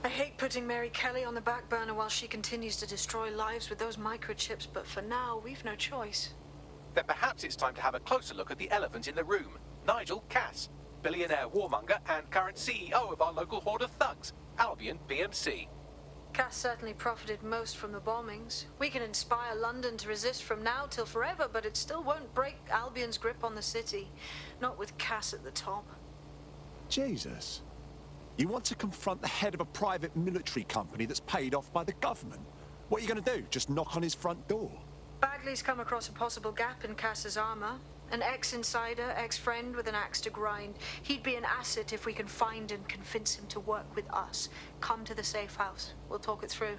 I hate putting Mary Kelly on the back burner while she continues to destroy lives with those microchips, but for now, we've no choice. Then perhaps it's time to have a closer look at the elephant in the room, Nigel Cass, billionaire warmonger and current CEO of our local horde of thugs, Albion PMC. Cass certainly profited most from the bombings. We can inspire London to resist from now till forever, but it still won't break Albion's grip on the city. Not with Cass at the top. Jesus. You want to confront the head of a private military company that's paid off by the government? What are you going to do? Just knock on his front door? Bagley's come across a possible gap in Cass's armor. An ex-insider, ex-friend with an axe to grind. He'd be an asset if we can find and convince him to work with us. Come to the safe house. We'll talk it through.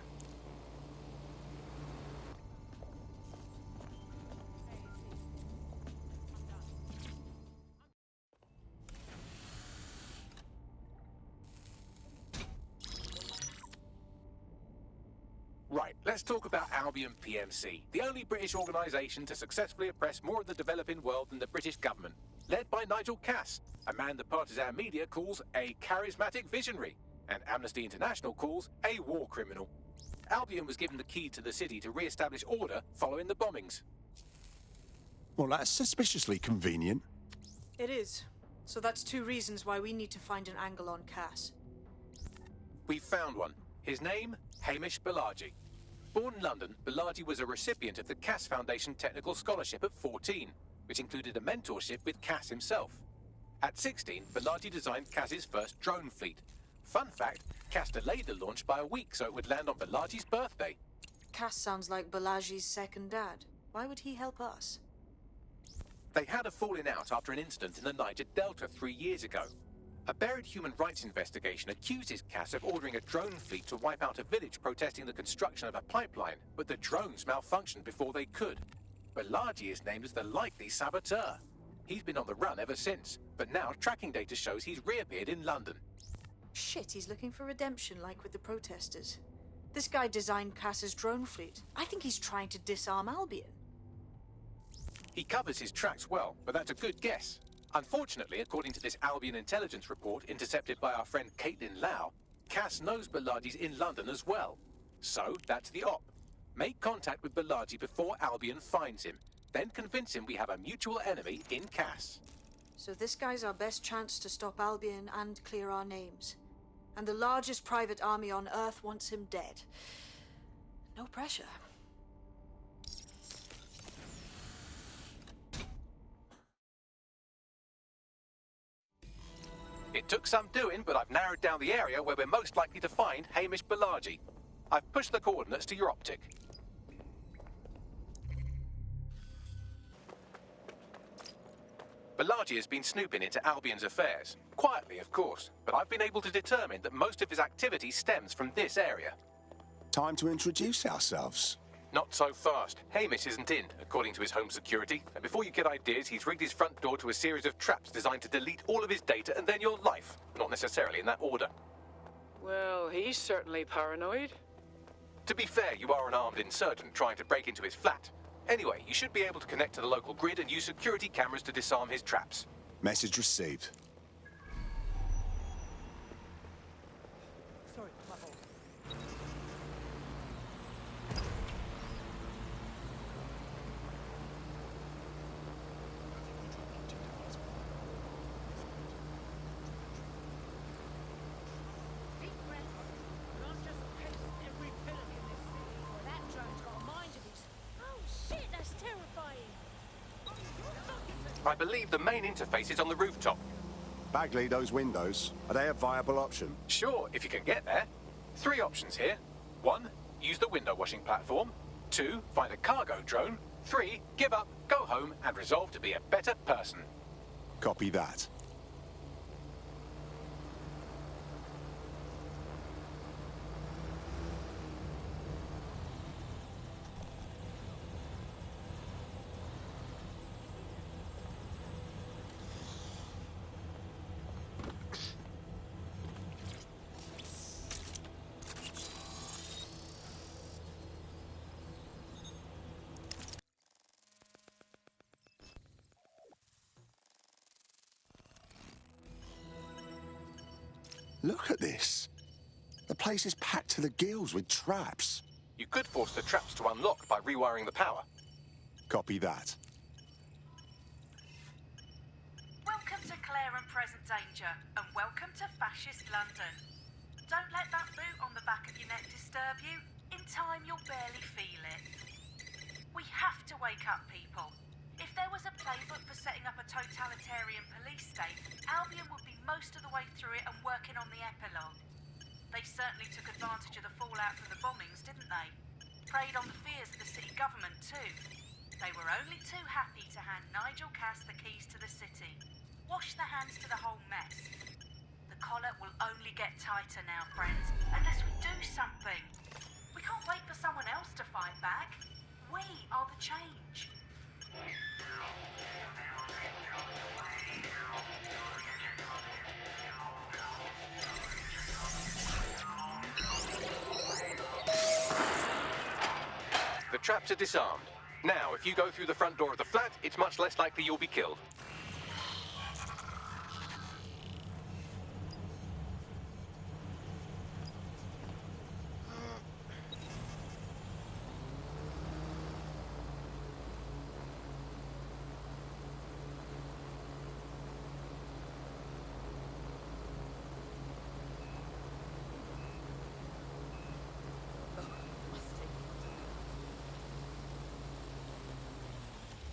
Right, let's talk about Albion PMC, the only British organisation to successfully oppress more of the developing world than the British government, led by Nigel Cass, a man the partisan media calls a charismatic visionary, and Amnesty International calls a war criminal. Albion was given the key to the city to re-establish order following the bombings. Well, that's suspiciously convenient. It is. So that's two reasons why we need to find an angle on Cass. We've found one. His name, Hamish Balaji. Born in London, Balaji was a recipient of the Cass Foundation Technical Scholarship at 14, which included a mentorship with Cass himself. At 16, Balaji designed Cass's first drone fleet. Fun fact, Cass delayed the launch by a week so it would land on Balaji's birthday. Cass sounds like Balaji's second dad. Why would he help us? They had a falling out after an incident in the Niger Delta 3 years ago. A buried human rights investigation accuses Cass of ordering a drone fleet to wipe out a village protesting the construction of a pipeline, but the drones malfunctioned before they could. Balaji is named as the likely saboteur. He's been on the run ever since, but now tracking data shows he's reappeared in London. Shit, he's looking for redemption like with the protesters. This guy designed Cass's drone fleet. I think he's trying to disarm Albion. He covers his tracks well, but that's a good guess. Unfortunately, according to this Albion intelligence report intercepted by our friend Caitlin Lau, Cass knows Balaji's in London as well. So, that's the op. Make contact with Balaji before Albion finds him. Then convince him we have a mutual enemy in Cass. So this guy's our best chance to stop Albion and clear our names. And the largest private army on Earth wants him dead. No pressure. It took some doing, but I've narrowed down the area where we're most likely to find Hamish Balaji. I've pushed the coordinates to your optic. Balaji has been snooping into Albion's affairs. Quietly, of course, but I've been able to determine that most of his activity stems from this area. Time to introduce ourselves. Not so fast. Hamish isn't in, according to his home security. And before you get ideas, he's rigged his front door to a series of traps designed to delete all of his data and then your life. Not necessarily in that order. Well, he's certainly paranoid. To be fair, you are an armed insurgent trying to break into his flat. Anyway, you should be able to connect to the local grid and use security cameras to disarm his traps. Message received. Sorry, my fault. Deep breath. Not just pace every pillar in this city. Well, that drone's got a mind of his. Oh shit, that's terrifying. Oh, you're talking to... I believe the main interface is on the rooftop. Bagley, those windows, are they a viable option? Sure, if you can get there. 3 options here. 1, use the window washing platform. 2, find a cargo drone. 3, give up, go home, and resolve to be a better person. Copy that. Look at this. The place is packed to the gills with traps. You could force the traps to unlock by rewiring the power. Copy that. Welcome to Clare and Present Danger, and welcome to Fascist London. Don't let that boot on the back of your neck disturb you. In time, you'll barely feel it. We have to wake up, people. If there was a playbook for setting up a totalitarian police state, Albion would be most of the way through it and working on the epilogue. They certainly took advantage of the fallout from the bombings, didn't they? Preyed on the fears of the city government, too. They were only too happy to hand Nigel Cass the keys to the city. Wash their hands to the whole mess. The collar will only get tighter now, friends, unless we do something. We can't wait for someone else to fight back. We are the change. The traps are disarmed. Now, if you go through the front door of the flat, it's much less likely you'll be killed.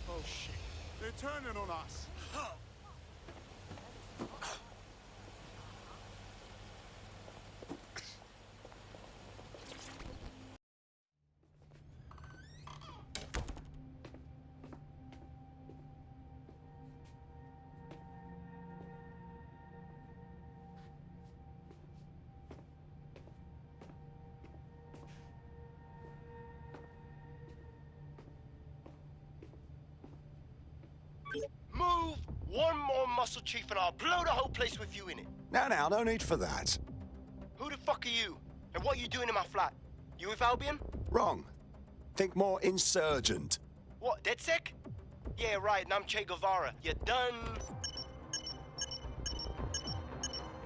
Oh shit, they're turning on us. Move one more muscle, Chief, and I'll blow the whole place with you in it. Now, no need for that. Who the fuck are you? And what are you doing in my flat? You with Albion? Wrong. Think more insurgent. What, DedSec? Yeah, right, and I'm Che Guevara. You done?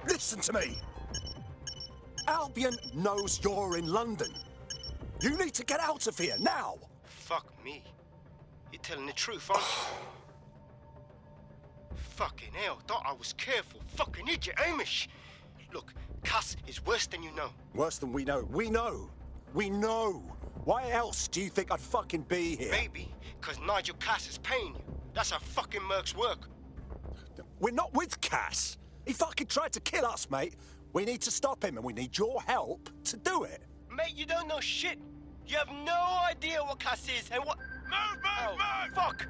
Listen to me! Albion knows you're in London. You need to get out of here, now! Fuck me. You're telling the truth, aren't you? Fucking hell, thought I was careful. Fucking idiot, Amish. Look, Cass is worse than you know. Worse than we know. We know! We know! Why else do you think I'd fucking be here? Maybe, because Nigel Cass is paying you. That's how fucking mercs work. We're not with Cass! He fucking tried to kill us, mate. We need to stop him, and we need your help to do it. Mate, you don't know shit. You have no idea what Cass is and what... Move! Fuck!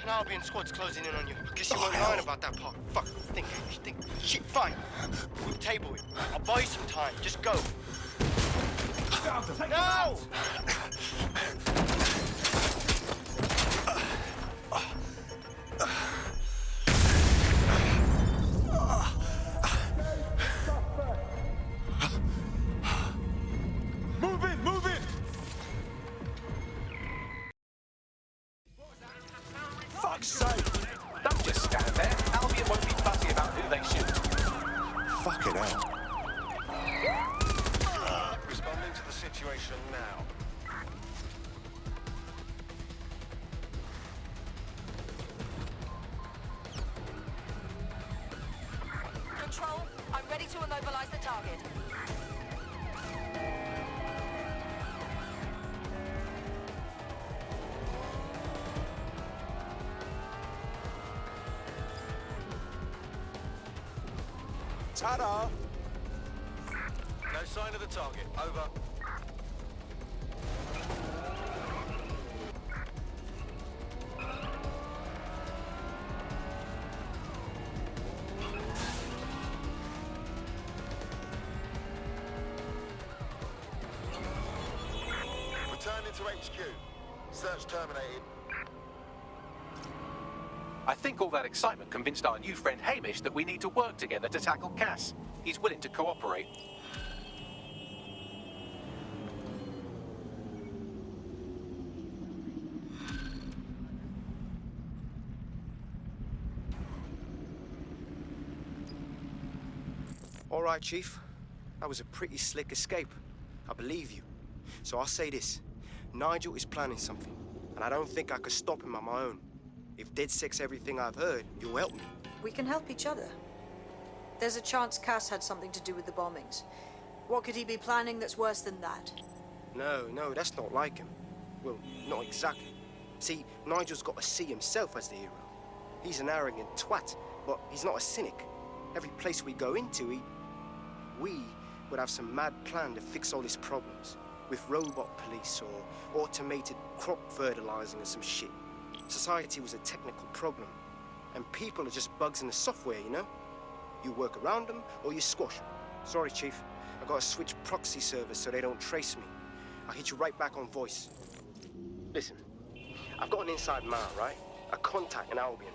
An Albion squad's closing in on you. I guess you weren't lying about that part. Fuck. Think. Shit, fine. We'll table it. I'll buy you some time. Just go. No! Move in! Fuck's sake! Don't just stand there. Albion won't be fussy about who they shoot. Fucking hell. Responding to the situation now. Control, I'm ready to immobilize the target. Ta-da! No sign of the target. Over. Returning to HQ. Search terminated. I think all that excitement convinced our new friend Hamish that we need to work together to tackle Cass. He's willing to cooperate. All right, Chief. That was a pretty slick escape. I believe you. So I'll say this. Nigel is planning something, and I don't think I could stop him on my own. If DedSec's everything I've heard, you'll help me. We can help each other. There's a chance Cass had something to do with the bombings. What could he be planning that's worse than that? No, that's not like him. Well, not exactly. See, Nigel's got to see himself as the hero. He's an arrogant twat, but he's not a cynic. Every place we go into, we would have some mad plan to fix all his problems. With robot police or automated crop fertilizing or some shit. Society was a technical problem. And people are just bugs in the software, you know? You work around them or you squash them. Sorry, Chief. I gotta switch proxy servers so they don't trace me. I'll hit you right back on voice. Listen, I've got an inside man, right? A contact in Albion.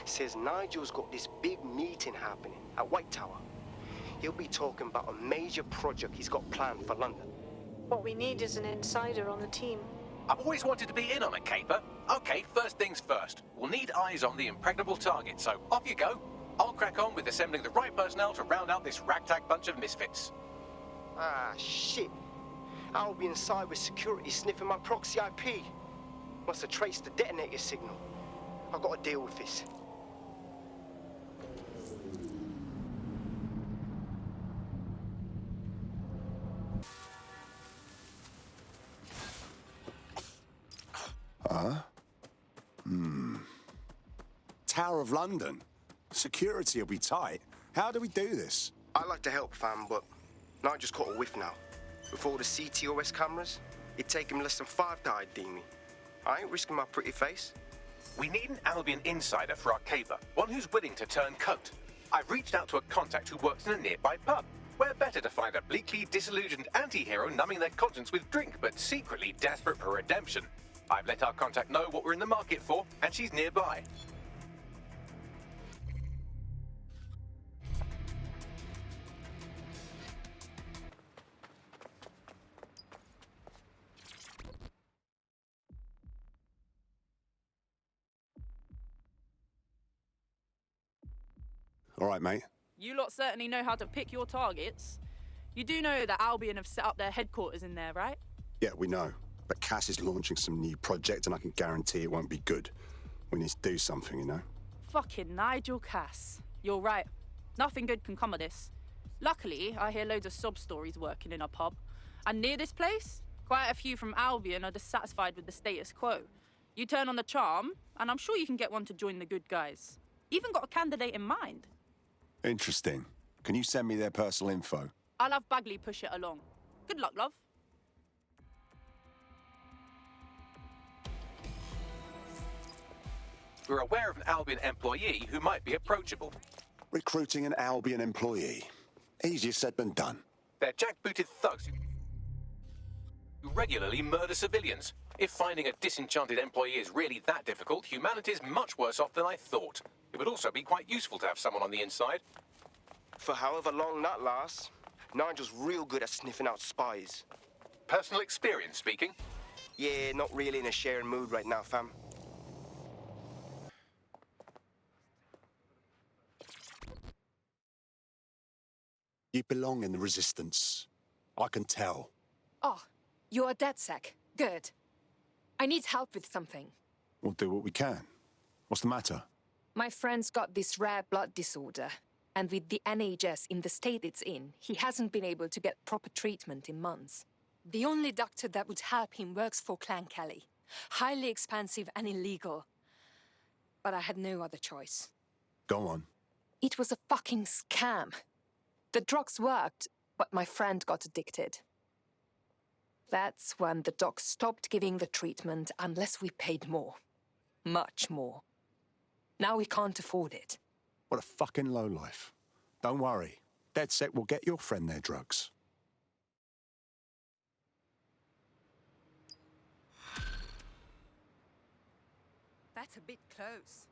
Says Nigel's got this big meeting happening at White Tower. He'll be talking about a major project he's got planned for London. What we need is an insider on the team. I've always wanted to be in on a caper. Okay, first things first. We'll need eyes on the impregnable target, so off you go. I'll crack on with assembling the right personnel to round out this ragtag bunch of misfits. Ah, shit. Albion cyber security sniffing my proxy IP. Must have traced the detonator signal. I've got to deal with this. Tower of London. Security will be tight. How do we do this? I like to help, fam, but Nigel's caught a whiff now. With all the CTOS cameras, it'd take him less than 5 to ID me. I ain't risking my pretty face. We need an Albion insider for our caper, one who's willing to turn coat. I've reached out to a contact who works in a nearby pub. Where better to find a bleakly disillusioned anti-hero numbing their conscience with drink, but secretly desperate for redemption. I've let our contact know what we're in the market for, and she's nearby. All right, mate. You lot certainly know how to pick your targets. You do know that Albion have set up their headquarters in there, right? Yeah, we know. But Cass is launching some new project, and I can guarantee it won't be good. We need to do something, you know? Fucking Nigel Cass. You're right. Nothing good can come of this. Luckily, I hear loads of sob stories working in a pub. And near this place, quite a few from Albion are dissatisfied with the status quo. You turn on the charm, and I'm sure you can get one to join the good guys. Even got a candidate in mind. Interesting. Can you send me their personal info? I'll have Bagley push it along. Good luck, love. We're aware of an Albion employee who might be approachable. Recruiting an Albion employee. Easier said than done. They're jackbooted thugs who regularly murder civilians. If finding a disenchanted employee is really that difficult, humanity's much worse off than I thought. It would also be quite useful to have someone on the inside. For however long that lasts, Nigel's real good at sniffing out spies. Personal experience speaking? Yeah, not really in a sharing mood right now, fam. You belong in the Resistance. I can tell. Oh, you're a DedSec. Good. I need help with something. We'll do what we can. What's the matter? My friend's got this rare blood disorder, and with the NHS in the state it's in, he hasn't been able to get proper treatment in months. The only doctor that would help him works for Clan Kelly. Highly expensive and illegal. But I had no other choice. Go on. It was a fucking scam. The drugs worked, but my friend got addicted. That's when the doc stopped giving the treatment unless we paid more. Much more. Now we can't afford it. What a fucking lowlife. Don't worry. DedSec will get your friend their drugs. That's a bit close.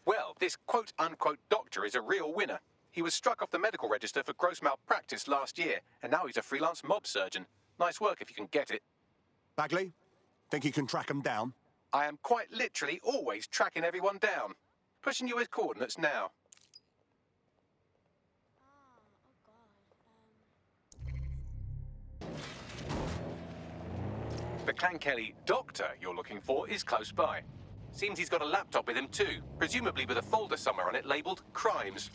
Well, this quote-unquote doctor is a real winner. He was struck off the medical register for gross malpractice last year, and now he's a freelance mob surgeon. Nice work if you can get it. Bagley, think you can track them down? I am quite literally always tracking everyone down. Pushing you his coordinates now. Clan Kelly doctor you're looking for is close by. Seems he's got a laptop with him too, presumably with a folder somewhere on it labelled Crimes.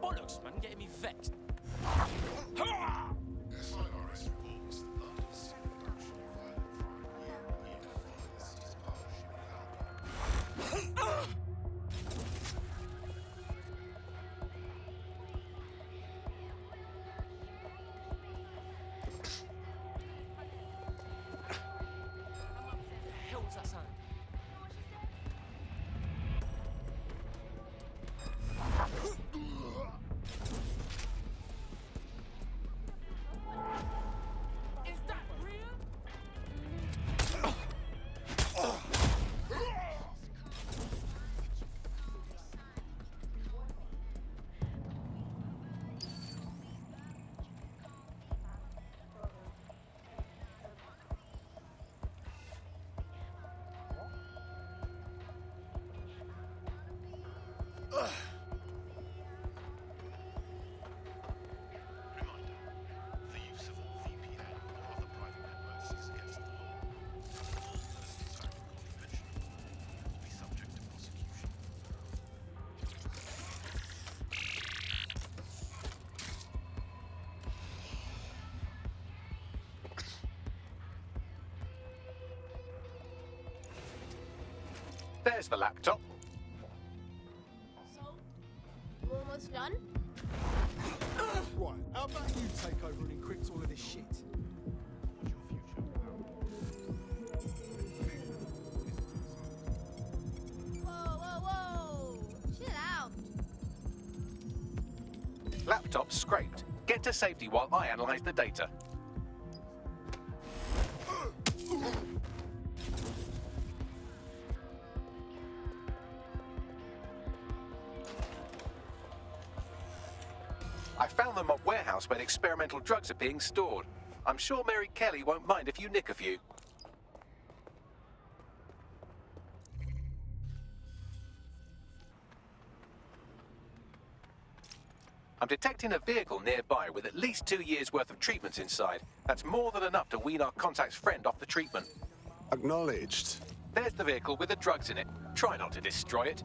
Bollocks, man, getting me vexed. SIRS reports that London's seen a reduction in violent crime year following the city's partnership with Albion. The hell's that sound? Is that real? Reminder, the use of all VPN or other private networks is against the law. All personal time and confidential will be subject to prosecution. There's the laptop. So, you almost done? Right, how about you take over and encrypt all of this shit? Forge your future. Whoa! Chill out. Laptop scraped. Get to safety while I analyse the data. I found the mob warehouse where experimental drugs are being stored. I'm sure Mary Kelly won't mind if you nick a few. I'm detecting a vehicle nearby with at least 2 years' worth of treatments inside. That's more than enough to wean our contact's friend off the treatment. Acknowledged. There's the vehicle with the drugs in it. Try not to destroy it.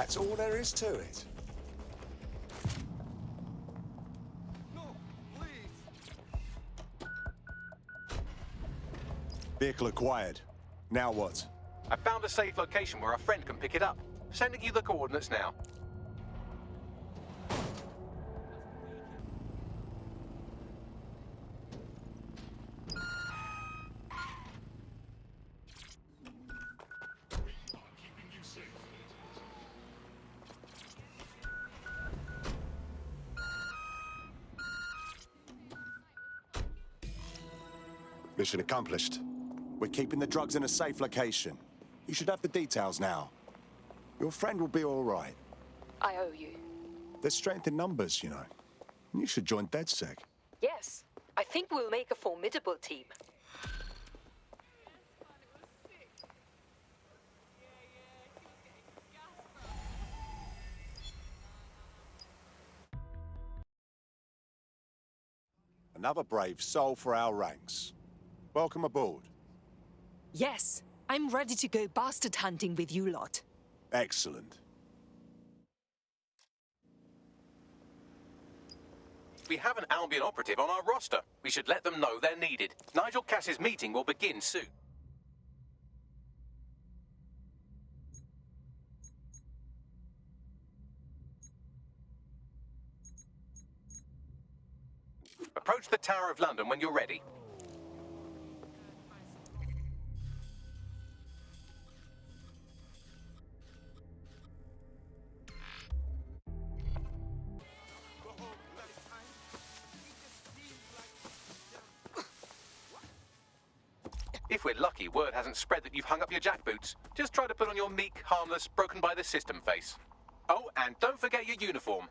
That's all there is to it. No, please. Vehicle acquired. Now what? I found a safe location where a friend can pick it up. Sending you the coordinates now. Mission accomplished. We're keeping the drugs in a safe location. You should have the details now. Your friend will be all right. I owe you. There's strength in numbers, you know. You should join DedSec. Yes, I think we'll make a formidable team. Another brave soul for our ranks. Welcome aboard. Yes, I'm ready to go bastard hunting with you lot. Excellent. We have an Albion operative on our roster. We should let them know they're needed. Nigel Cass's meeting will begin soon. Approach the Tower of London when you're ready. If we're lucky, word hasn't spread that you've hung up your jackboots. Just try to put on your meek, harmless, broken by the system face. Oh, and don't forget your uniform.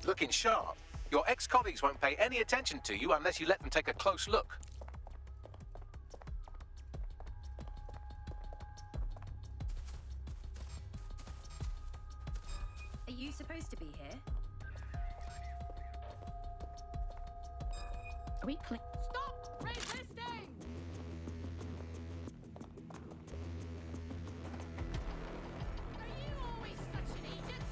Looking sharp. Your ex-colleagues won't pay any attention to you unless you let them take a close look. Are you supposed to be here? Are we Stop resisting! Are you always such an idiot?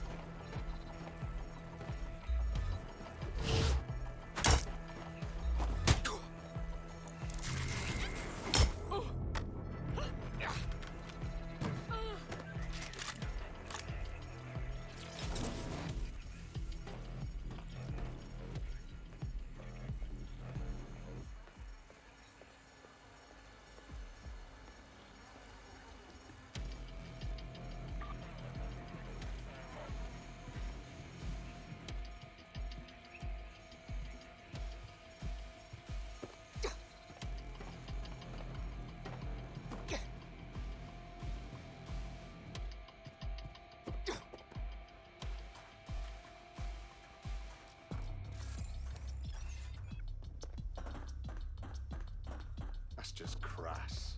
That's just crass.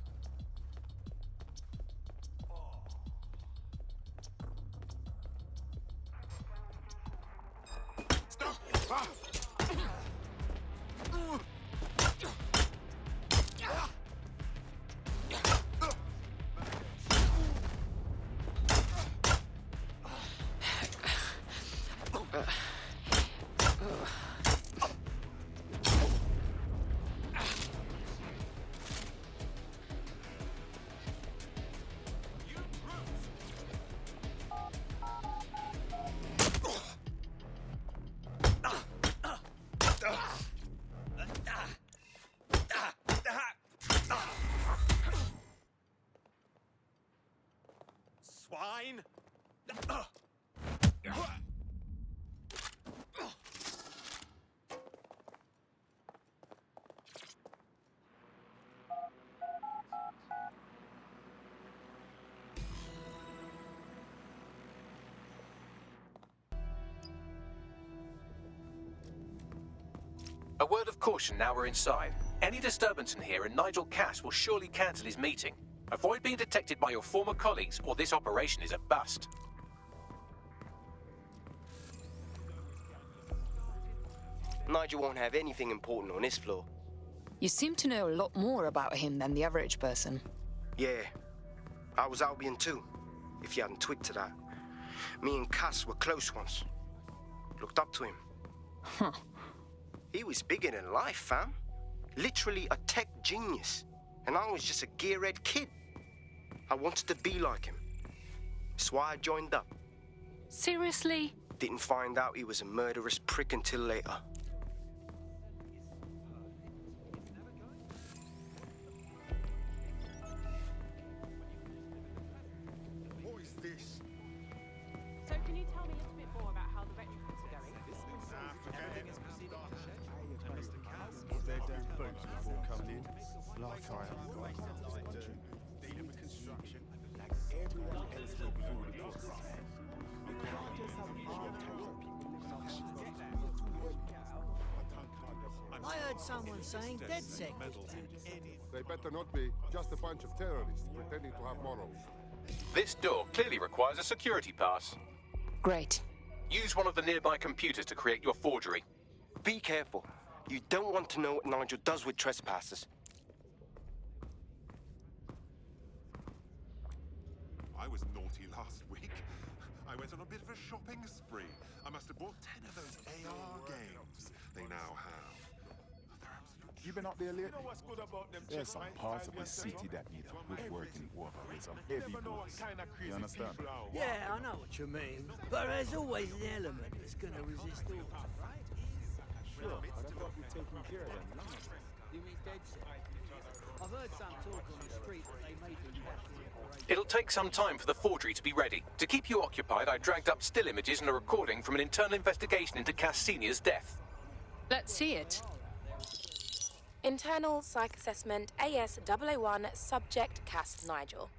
Stop! Ah! Swine! A word of caution now we're inside. Any disturbance in here and Nigel Cass will surely cancel his meeting. Avoid being detected by your former colleagues or this operation is a bust. Nigel won't have anything important on this floor. You seem to know a lot more about him than the average person. Yeah, I was Albion too, if you hadn't twigged to that. Me and Cass were close once. Looked up to him. Huh. He was bigger than life, fam. Literally a tech genius. And I was just a gearhead kid. I wanted to be like him. That's why I joined up. Seriously? Didn't find out he was a murderous prick until later. What is this? So can you tell me a little bit more about how the retrofits are going? Everything is proceeding. Put their damn boots before coming in. Like I haven't got time. Dealing with construction, like everyone else will be doing the process. You can't just have I heard someone saying DedSec was back. They better not be. Just a bunch of terrorists pretending to have morals. This door clearly requires a security pass. Great. Use one of the nearby computers to create your forgery. Be careful. You don't want to know what Nigel does with trespassers. I was naughty last week. I went on a bit of a shopping spree. I must have bought 10 of those AR games they now have. You been up there lately? There's some parts of the city that need a good working over with some heavy goods. You understand? Yeah, I know what you mean. But there's always an element that's gonna resist all. Sure, but I thought you'd taken care of them. You mean DedSec? I've heard some talk on the street that they may be back. It'll take some time for the forgery to be ready. To keep you occupied, I dragged up still images and a recording from an internal investigation into Cass Sr.'s death. Let's see it. Internal Psych Assessment AS001 Subject Cass Nigel.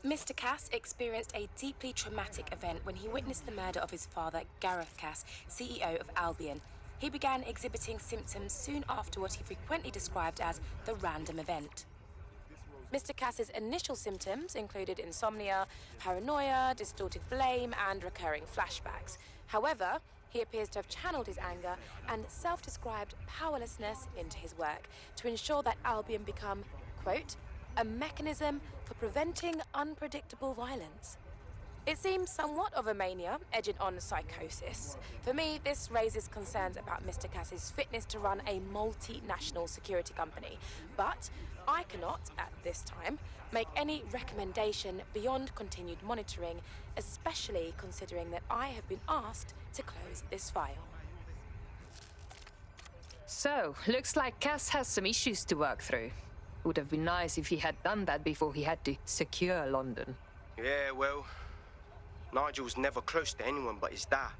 Mr. Cass experienced a deeply traumatic event when he witnessed the murder of his father, Gareth Cass, CEO of Albion. He began exhibiting symptoms soon after what he frequently described as the random event. Mr. Cass's initial symptoms included insomnia, paranoia, distorted blame, and recurring flashbacks. However, he appears to have channeled his anger and self-described powerlessness into his work to ensure that Albion become, quote, a mechanism for preventing unpredictable violence. It seems somewhat of a mania, edging on psychosis. For me, this raises concerns about Mr. Cass's fitness to run a multinational security company. But I cannot, at this time, make any recommendation beyond continued monitoring, especially considering that I have been asked to close this file. So, looks like Cass has some issues to work through. Would have been nice if he had done that before he had to secure London. Yeah, well, Nigel's never close to anyone but his dad.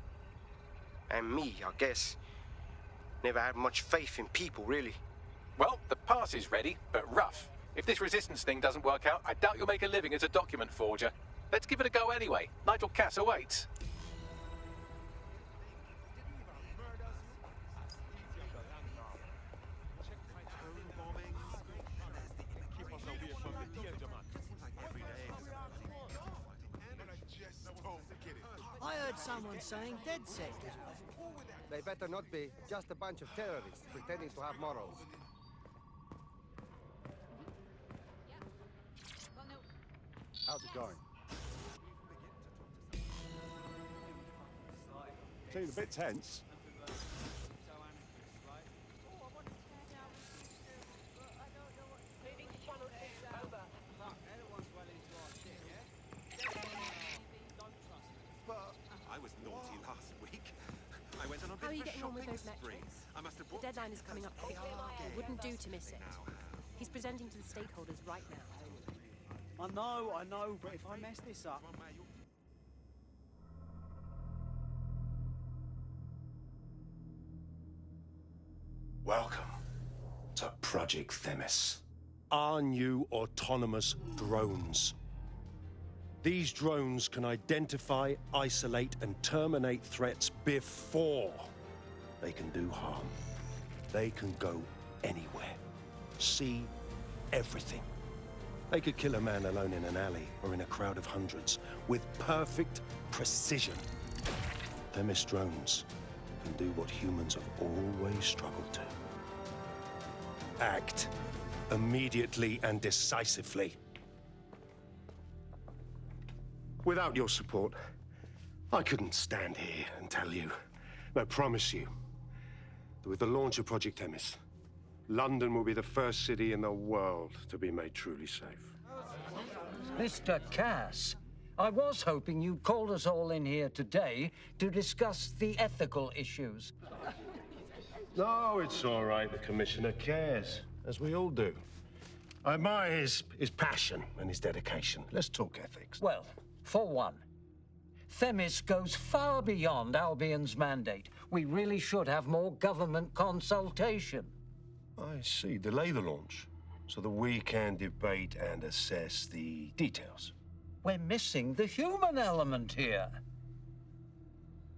And me, I guess. Never had much faith in people, really. Well, the pass is ready, but rough. If this resistance thing doesn't work out, I doubt you'll make a living as a document forger. Let's give it a go anyway. Nigel Cass awaits. heard someone saying dead sectors. They better not be. Just a bunch of terrorists pretending to have morals. How's it going? Seems a bit tense. I was naughty last week. I went on a How are bit you of a getting on with shopping those spree. metrics? I must have The deadline is coming up quickly. It wouldn't do to miss it. He's presenting to the stakeholders right now. I know, but if I mess this up... Welcome to Project Themis. Our new autonomous drones. These drones can identify, isolate, and terminate threats before they can do harm. They can go anywhere, see everything. They could kill a man alone in an alley or in a crowd of hundreds with perfect precision. Themis drones can do what humans have always struggled to. Act immediately and decisively. Without your support, I couldn't stand here and tell you, I promise you, that with the launch of Project Themis, London will be the first city in the world to be made truly safe. Mr. Cass, I was hoping you called us all in here today to discuss the ethical issues. No, it's all right. The Commissioner cares, as we all do. I admire his passion and his dedication. Let's talk ethics. Well, for one, Themis goes far beyond Albion's mandate. We really should have more government consultation. I see. Delay the launch so that we can debate and assess the details. We're missing the human element here.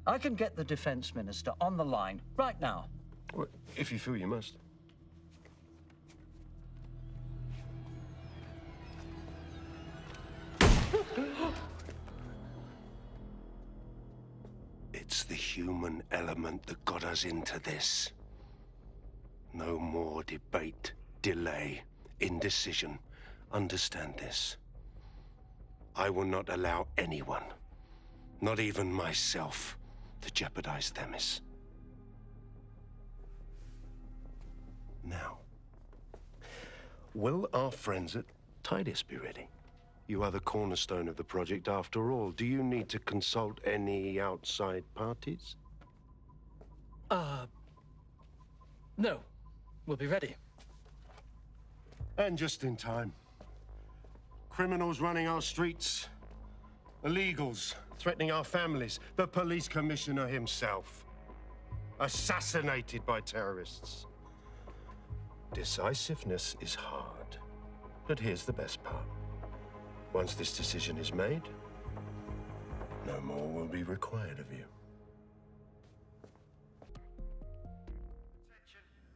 I can get the Defense Minister on the line right now. Well, if you feel you must. It's the human element that got us into this. No more debate, delay, indecision. Understand this. I will not allow anyone, not even myself, to jeopardize Themis. Now, will our friends at Titus be ready? You are the cornerstone of the project after all. Do you need to consult any outside parties? No. We'll be ready. And just in time. Criminals running our streets. Illegals threatening our families. The police commissioner himself. Assassinated by terrorists. Decisiveness is hard. But here's the best part. Once this decision is made, no more will be required of you.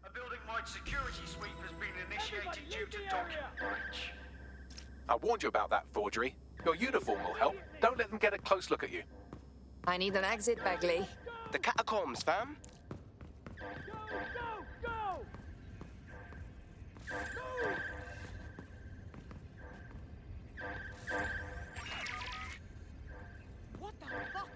A building-wide security sweep has been initiated due to document breach. I warned you about that forgery. Your uniform will help. Don't let them get a close look at you. I need an exit, Bagley. The catacombs, fam. What the fuck?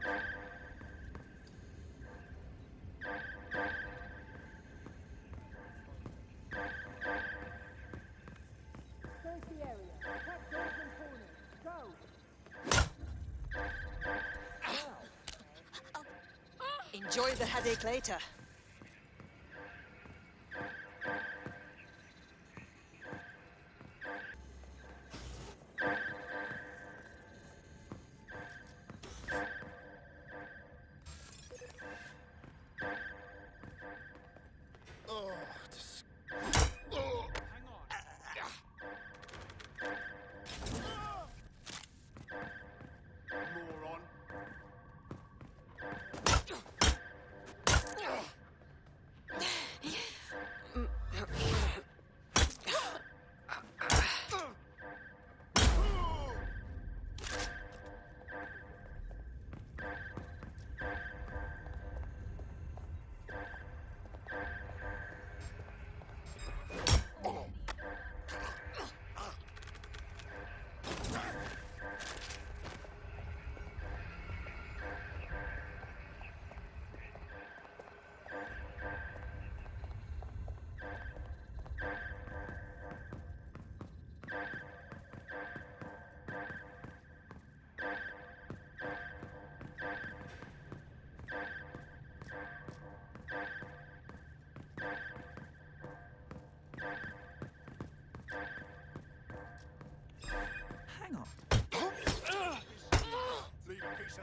Search the area. Check doors and corners. Go. Enjoy the headache later. Moron.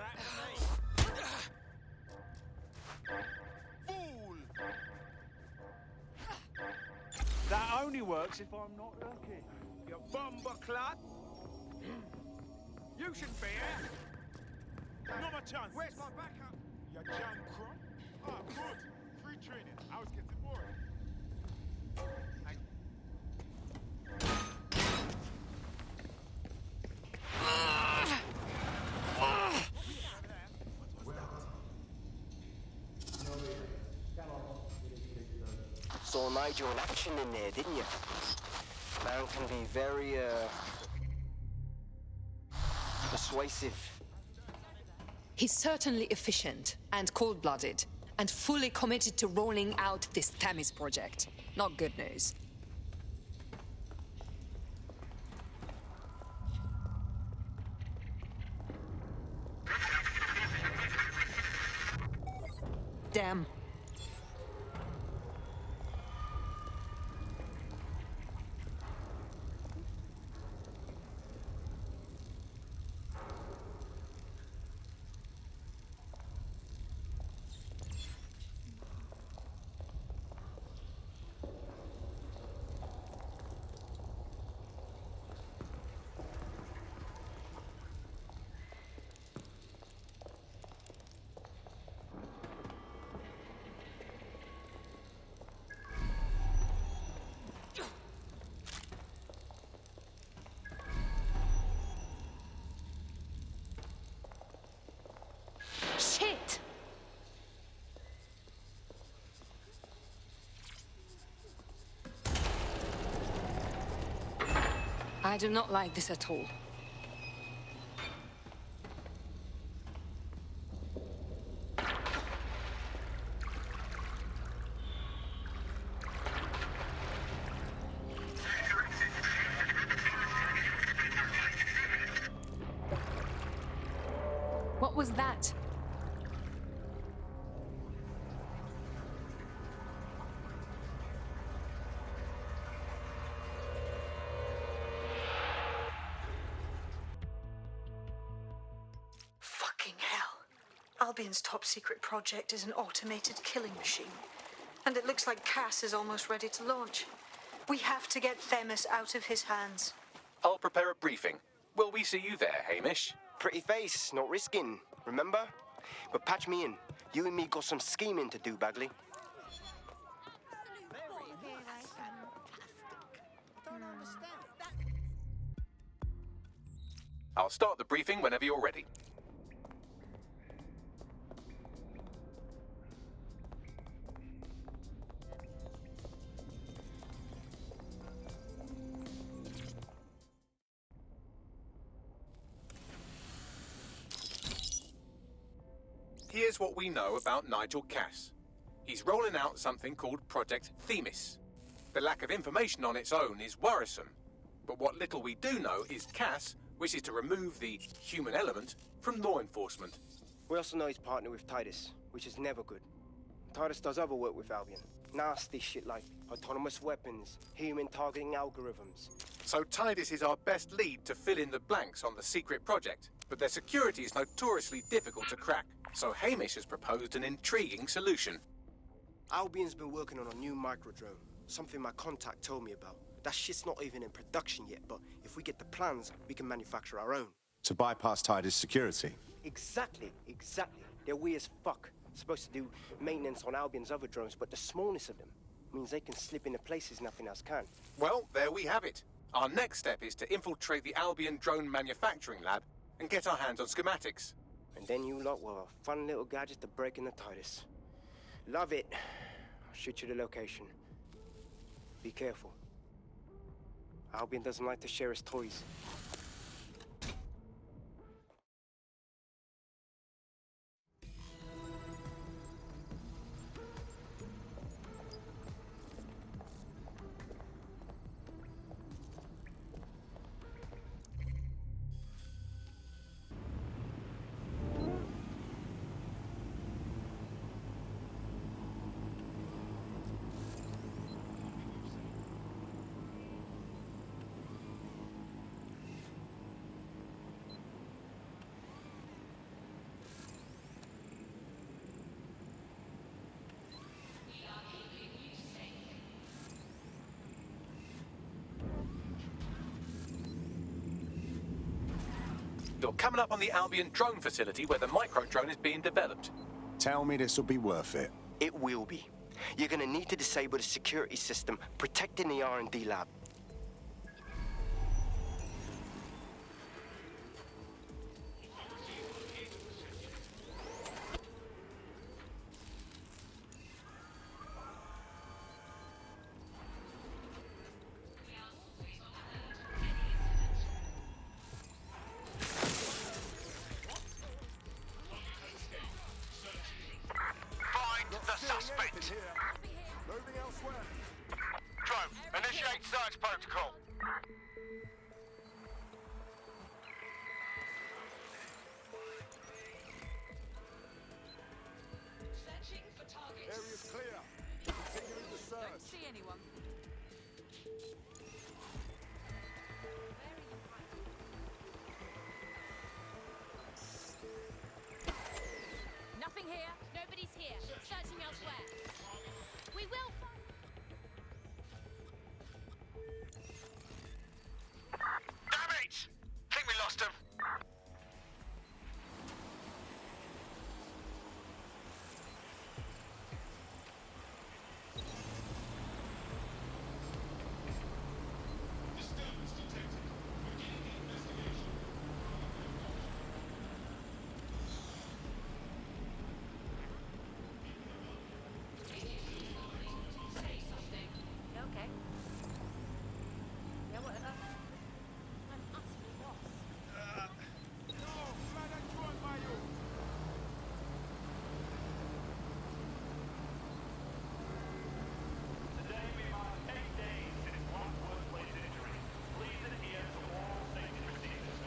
that to me. Fool! That only works if I'm not looking. You bumper clod. You shouldn't be here. Not my chance. Where's my backup? You jam crumb? Ah, good. Free training. I was getting bored. Saw Nigel in action in there, didn't you? Man can be very, persuasive. He's certainly efficient and cold-blooded, and fully committed to rolling out this Themis project. Not good news. Damn. Shit! I do not like this at all. What was that? Fucking hell. Albion's top secret project is an automated killing machine. And it looks like Cass is almost ready to launch. We have to get Themis out of his hands. I'll prepare a briefing. Will we see you there, Hamish? Pretty face, not risking, remember? But patch me in. You and me got some scheming to do, Bagley. I'll start the briefing whenever you're ready. Here's what we know about Nigel Cass. He's rolling out something called Project Themis. The lack of information on its own is worrisome, but what little we do know is Cass wishes to remove the human element from law enforcement. We also know he's partnered with Titus, which is never good. Titus does other work with Albion. Nasty shit like autonomous weapons, human targeting algorithms. So Titus is our best lead to fill in the blanks on the secret project, but their security is notoriously difficult to crack. So Hamish has proposed an intriguing solution. Albion's been working on a new microdrone, something my contact told me about. That shit's not even in production yet, but if we get the plans, we can manufacture our own. To bypass Titus' security. Exactly. They're weird as fuck. Supposed to do maintenance on Albion's other drones, but the smallness of them means they can slip into places nothing else can. Well, there we have it. Our next step is to infiltrate the Albion drone manufacturing lab and get our hands on schematics. And then you lot will have a fun little gadget to break in the Titus. Love it. I'll shoot you the location. Be careful. Albion doesn't like to share his toys. You're coming up on the Albion drone facility where the micro-drone is being developed. Tell me this will be worth it. It will be. You're gonna need to disable the security system protecting the R&D lab. Find the suspect. Moving elsewhere. Drone, initiate search protocol. Area's clear. Continuing the search. Don't see anyone. Nothing here. Nobody's here. Searching elsewhere. We will find... Damn it! Think we lost him. Okay. Yeah, whatever. I'm utterly lost. Today we mark 8 days since one workplace injury. Please adhere to all safety procedures.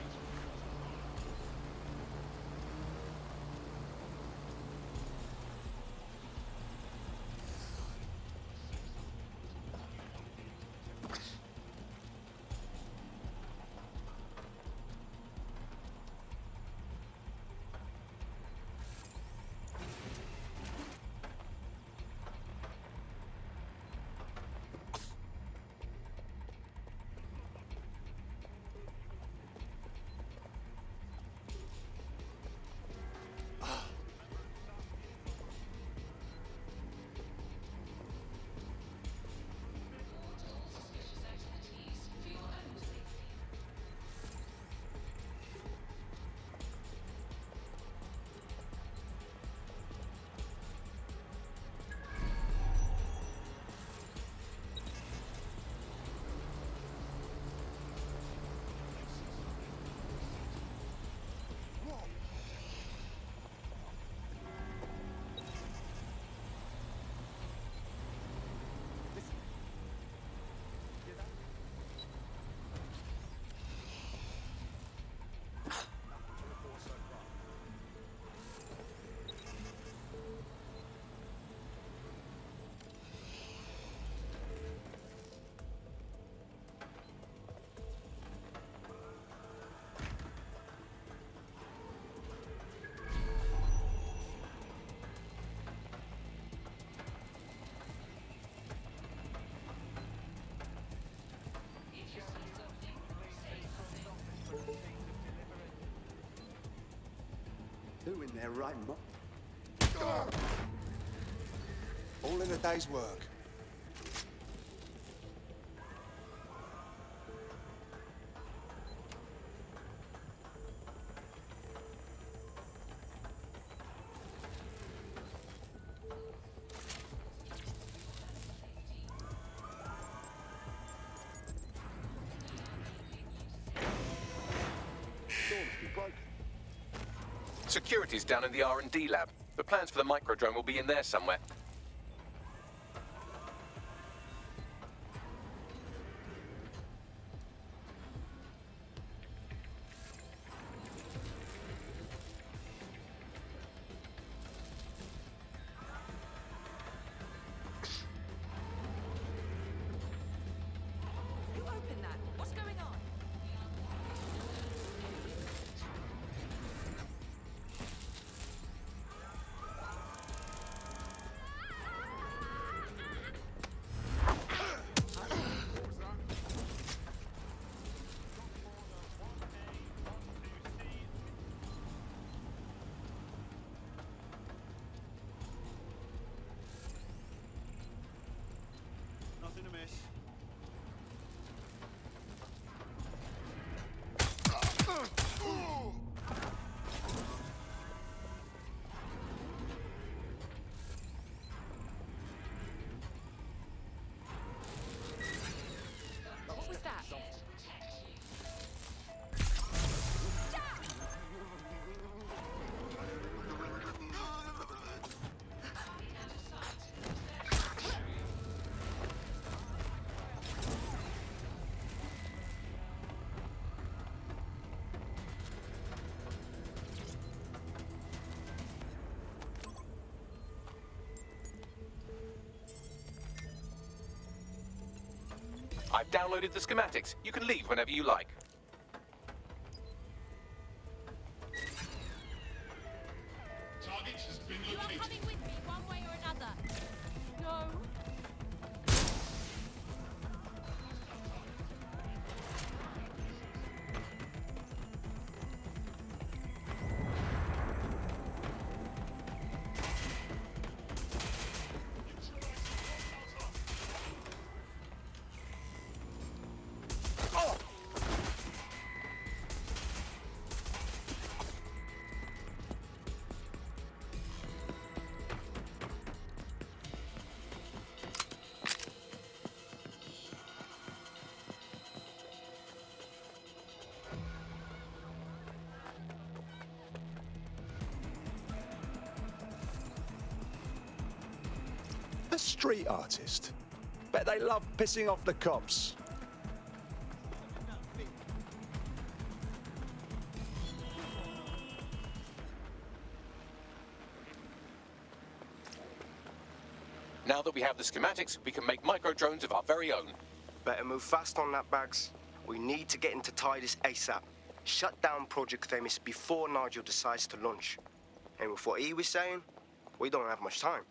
Doing their right mo... All in a day's work. Security's down in the R&D lab. The plans for the microdrone will be in there somewhere. Who opened that? What's going on? I've downloaded the schematics. You can leave whenever you like. Target has been You are located. coming with me one way or another. No. A street artist. Bet they love pissing off the cops. Now that we have the schematics, we can make micro-drones of our very own. Better move fast on that, Bags. We need to get into Titus ASAP. Shut down Project Themis before Nigel decides to launch. And with what he was saying, we don't have much time.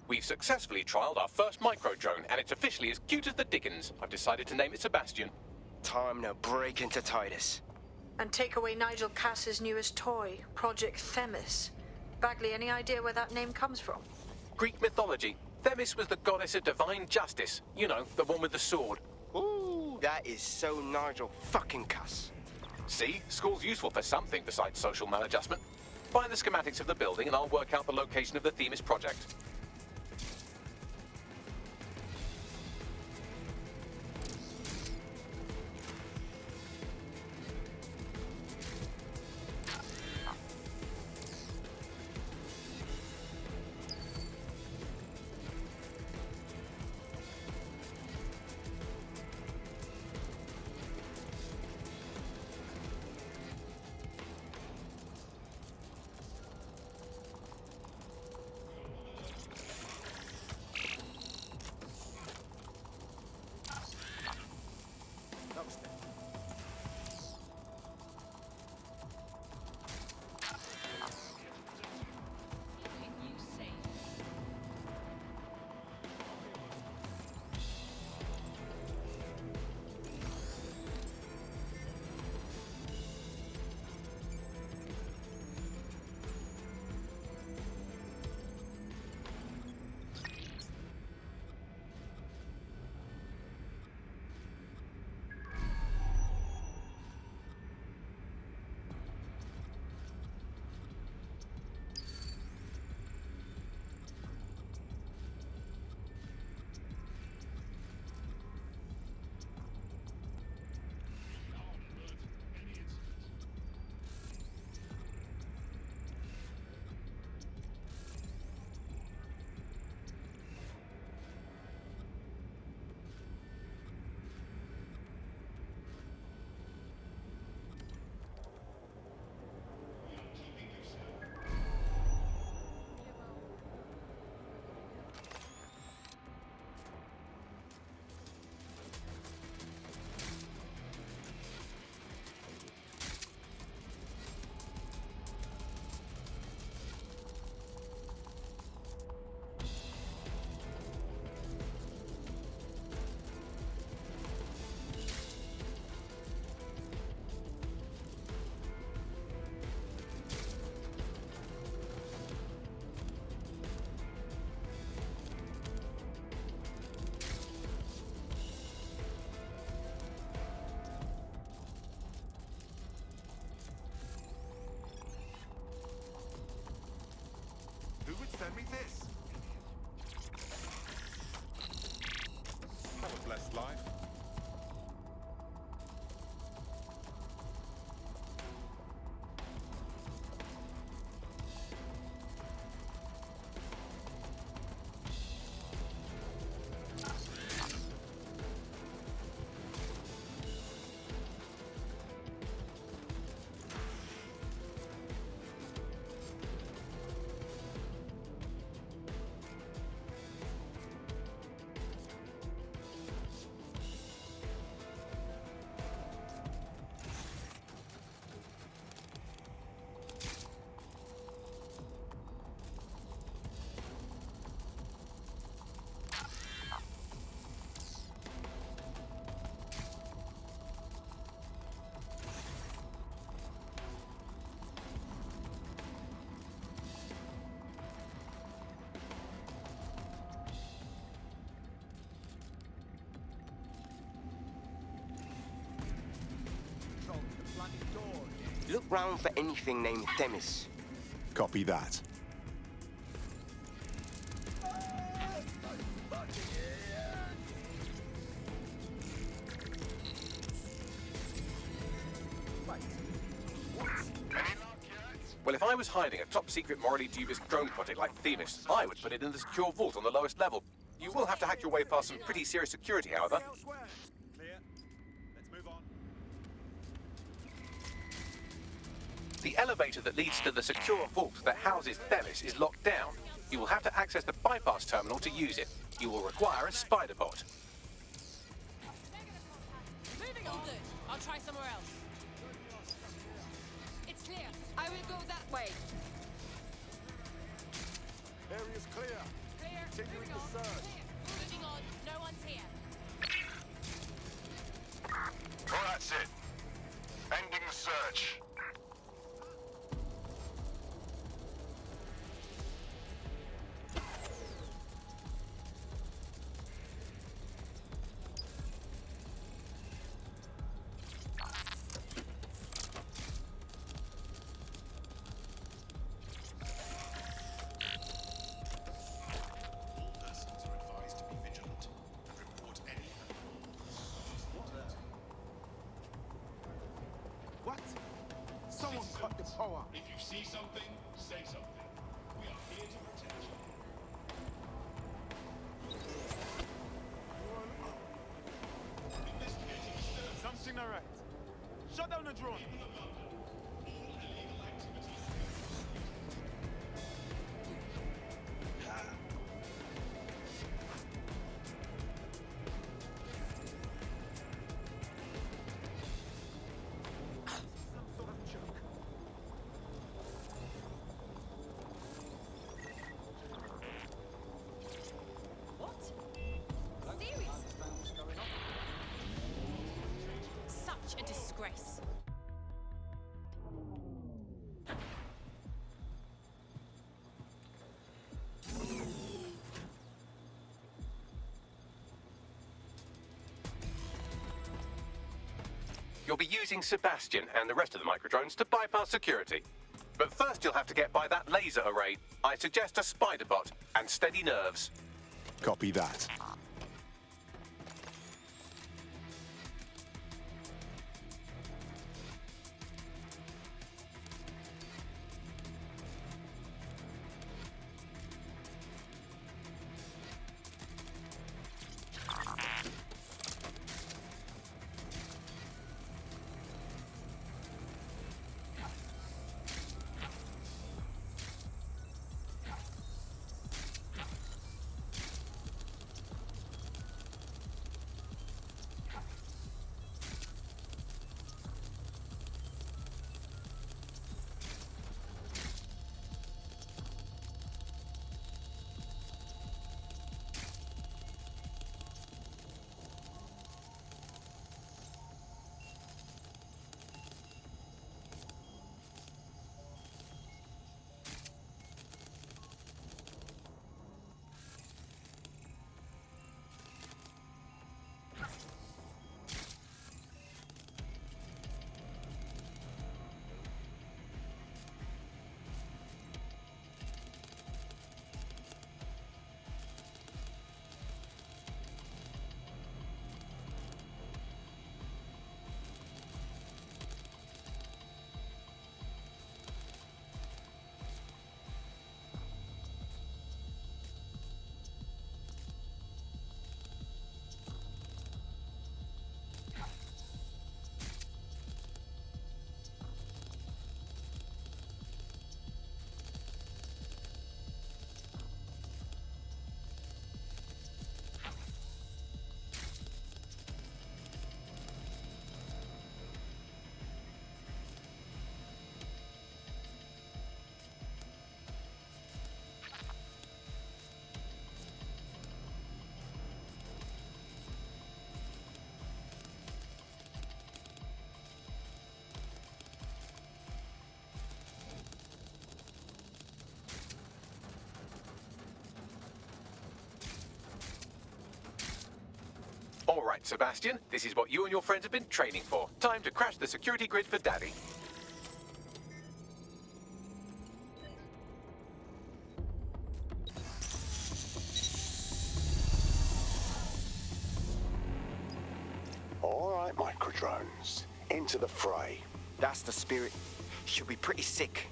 We've successfully trialed our first micro-drone, and it's officially as cute as the dickens. I've decided to name it Sebastian. Time to break into Titus. And take away Nigel Cass's newest toy, Project Themis. Bagley, any idea where that name comes from? Greek mythology. Themis was the goddess of divine justice. You know, the one with the sword. Ooh, that is so Nigel fucking Cass. See? School's useful for something besides social maladjustment. Find the schematics of the building and I'll work out the location of the Themis project. Send me this. Have a blessed life. Look round for anything named Themis. Copy that. Well, if I was hiding a top-secret, morally dubious drone project like Themis, I would put it in the secure vault on the lowest level. You will have to hack your way past some pretty serious security, however. Clear. Let's move on. The elevator that leads to the secure vault that houses Themis is locked down. You will have to access the bypass terminal to use it. You will require a spider bot. Moving on. All good. I'll try somewhere else. It's clear. I will go that way. Area's clear. Clear. Continuing the search. Moving on. No one's here. Well, that's it. Ending the search. What? Someone cut the power. If you see something, say something. We are here to protect you. Something not right. Shut down the drone. What? Serious? Such a disgrace. You'll be using Sebastian and the rest of the microdrones to bypass security. But first you'll have to get by that laser array. I suggest a spider bot and steady nerves. Copy that. All right, Sebastian, this is what you and your friends have been training for. Time to crash the security grid for Daddy. microdrones. Into the fray. That's the spirit. She'll be pretty sick.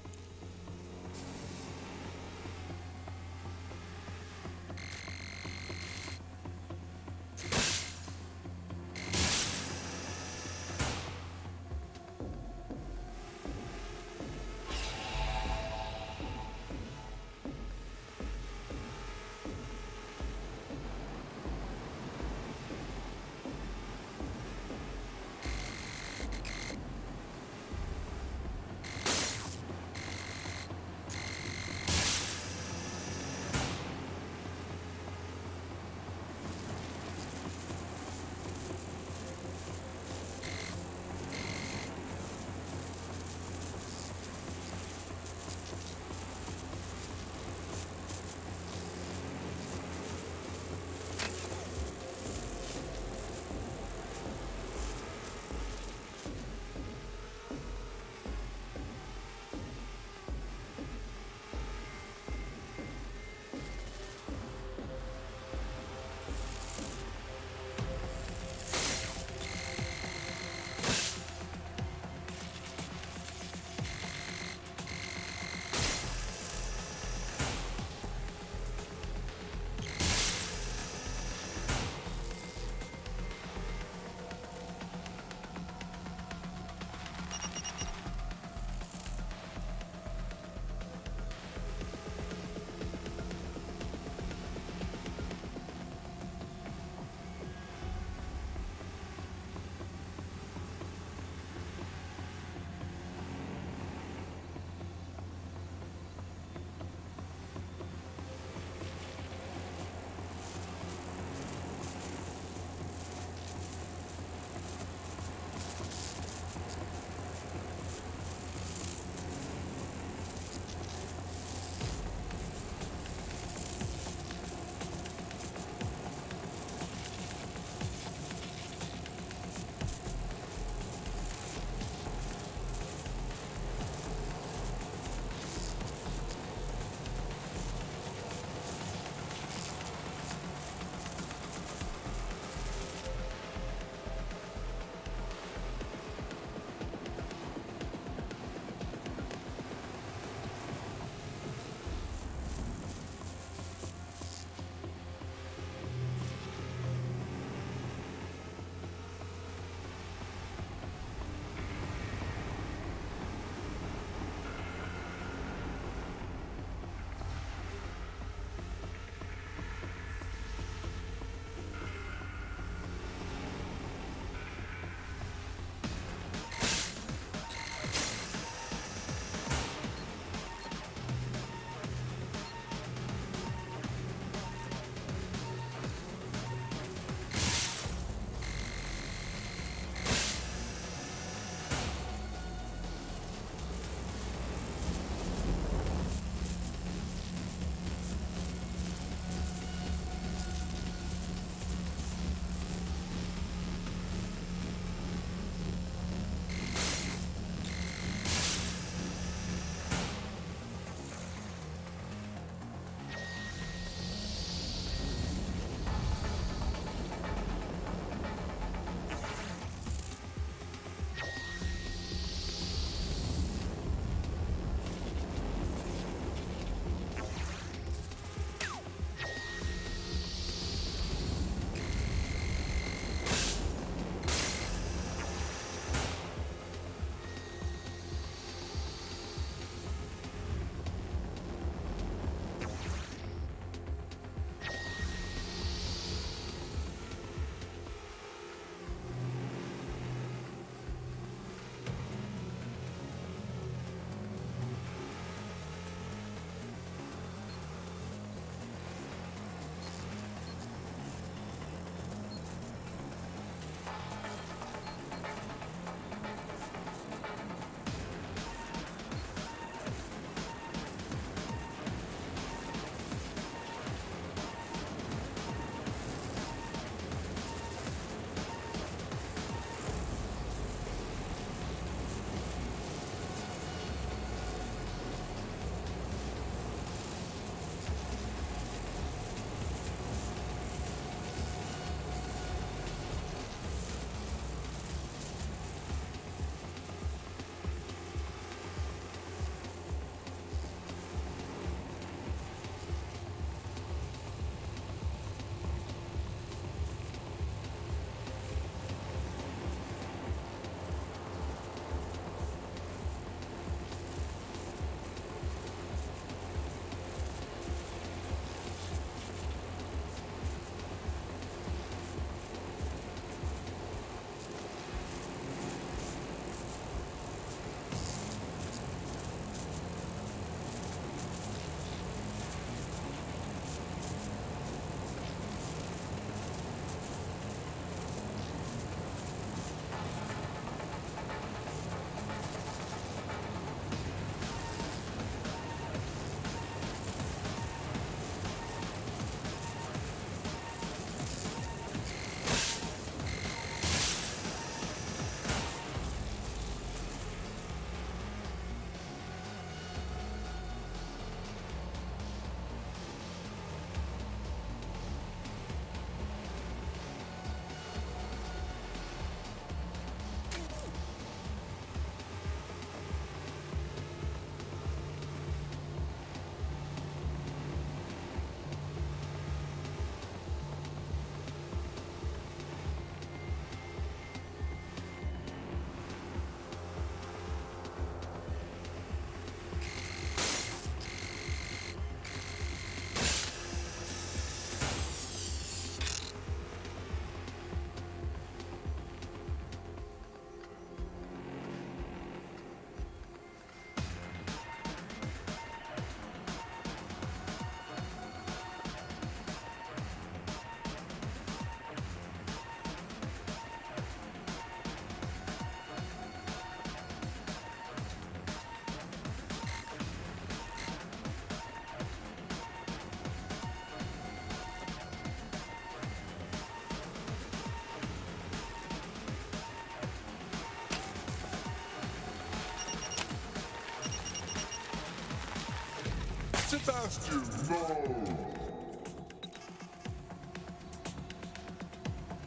Sebastian, no!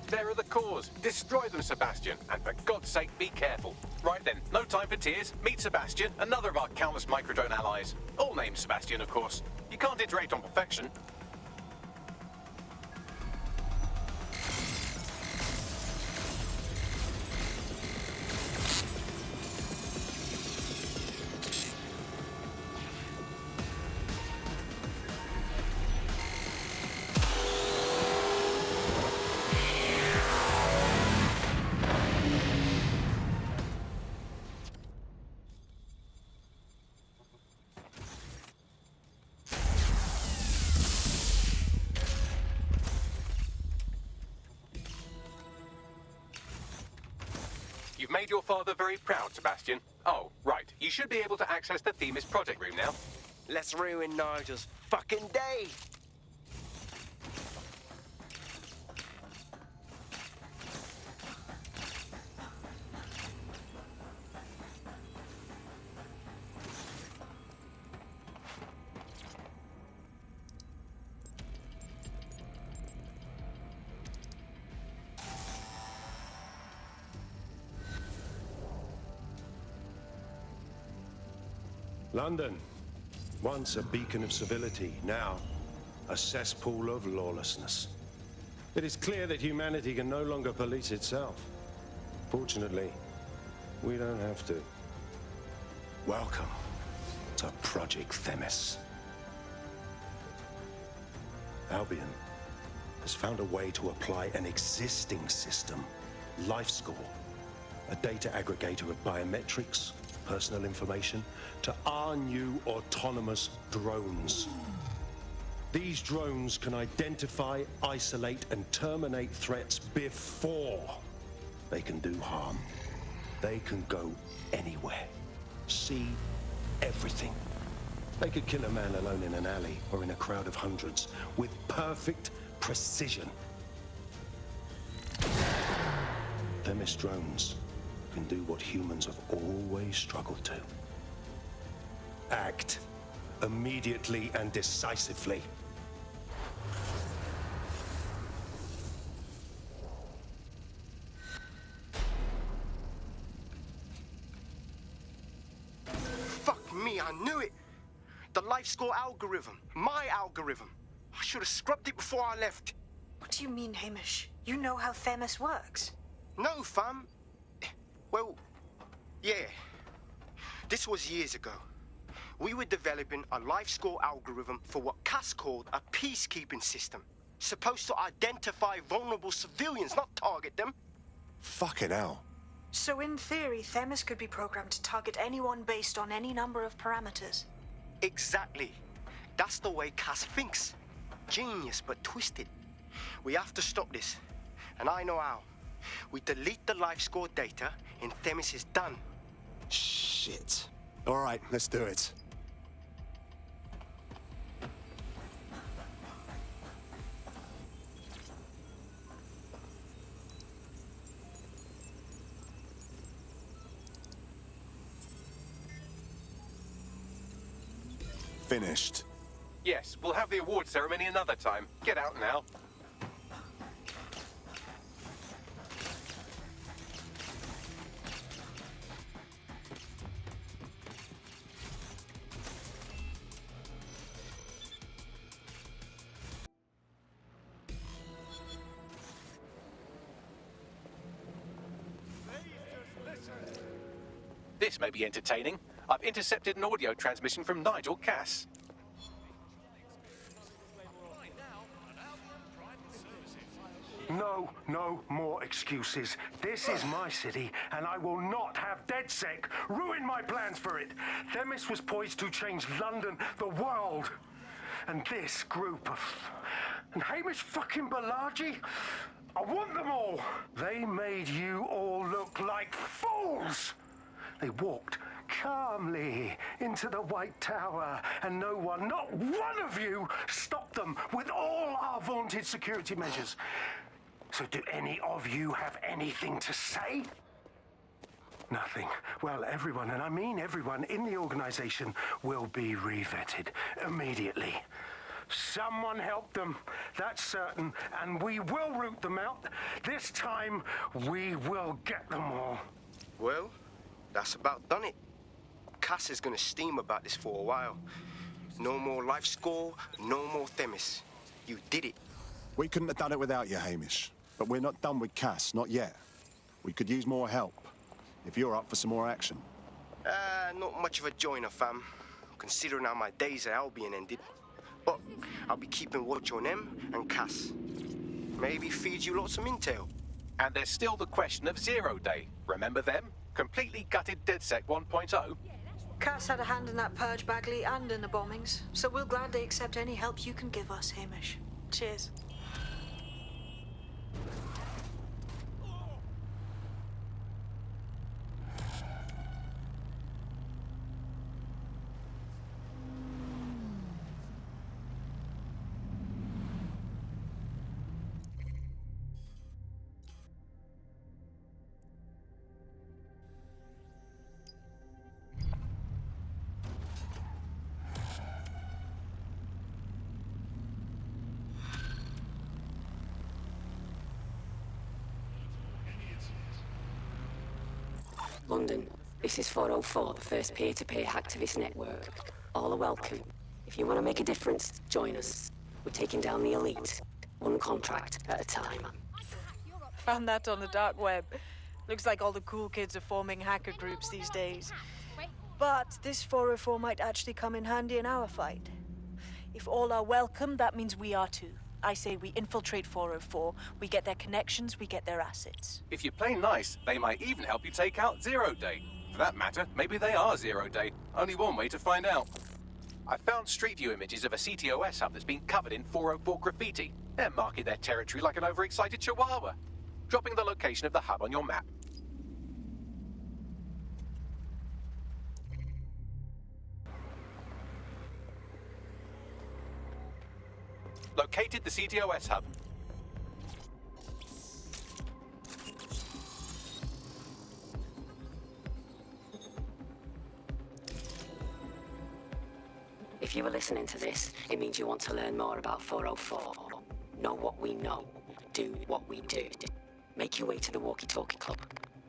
There are the cores. Destroy them, Sebastian. And for God's sake, be careful. Right then, no time for tears. Meet Sebastian, another of our countless microdrone allies. All named Sebastian, of course. You can't iterate on perfection. You've made your father very proud, Sebastian. Oh, right. You should be able to access the Themis project room now. Let's ruin Nigel's fucking day. London, once a beacon of civility, now a cesspool of lawlessness. It is clear that humanity can no longer police itself. Fortunately, we don't have to. Welcome to Project Themis. Albion has found a way to apply an existing system, LifeScore, a data aggregator of biometrics, personal information, to our new autonomous drones. These drones can identify, isolate, and terminate threats before they can do harm. They can go anywhere, see everything. They could kill a man alone in an alley or in a crowd of hundreds with perfect precision. Themis drones can do what humans have always struggled to. Act immediately and decisively. Fuck me, I knew it. The LifeScore algorithm. My algorithm. I should have scrubbed it before I left. What do you mean, Hamish? You know how Themis works. No, fam. Well, yeah. This was years ago. We were developing a LifeScore algorithm for what Cass called a peacekeeping system. Supposed to identify vulnerable civilians, not target them. Fucking hell. So in theory, Themis could be programmed to target anyone based on any number of parameters. Exactly. That's the way Cass thinks. Genius, but twisted. We have to stop this. And I know how. We delete the LifeScore data, and Themis is done. Shit. All right, let's do it. Finished. Yes, we'll have the award ceremony another time. Get out now. This may be entertaining. I've intercepted an audio transmission from Nigel Cass. No more excuses. This is my city, and I will not have DedSec ruin my plans for it. Themis was poised to change London, the world. And this group of... And Hamish fucking Balaji? I want them all. They made you all look like fools. They walked calmly into the White Tower, and no one, not one of you, stopped them with all our vaunted security measures. So do any of you have anything to say? Nothing. Well, everyone, and I mean everyone, in the organization will be re-vetted immediately. Someone help them, that's certain, and we will root them out. This time, we will get them all. Well, that's about done it. Cass is gonna steam about this for a while. No more life score, no more Themis. You did it. We couldn't have done it without you, Hamish. But we're not done with Cass, not yet. We could use more help, if you're up for some more action. Not much of a joiner, fam, considering how my days at Albion ended. But I'll be keeping watch on them and Cass. Maybe feed you lots of intel. And there's still the question of Zero Day. Remember them? Completely gutted DedSec 1.0. Cass had a hand in that purge, Bagley, and in the bombings, so we'll gladly accept any help you can give us, Hamish. Cheers. London, this is 404, the first peer-to-peer hacktivist network. All are welcome. If you want to make a difference, join us. We're taking down the elite, one contract at a time. Found that on the dark web. Looks like all the cool kids are forming hacker groups these days. But this 404 might actually come in handy in our fight. If all are welcome, that means we are too. I say we infiltrate 404, we get their connections, we get their assets. If you play nice, they might even help you take out Zero Day. For that matter, maybe they are Zero Day. Only one way to find out. I found street view images of a CTOS hub that's been covered in 404 graffiti. They're marking their territory like an overexcited chihuahua. Dropping the location of the hub on your map. Located the CTOS hub. If you were listening to this, it means you want to learn more about 404. Know what we know. Do what we do. Make your way to the Walkie-Talkie Club.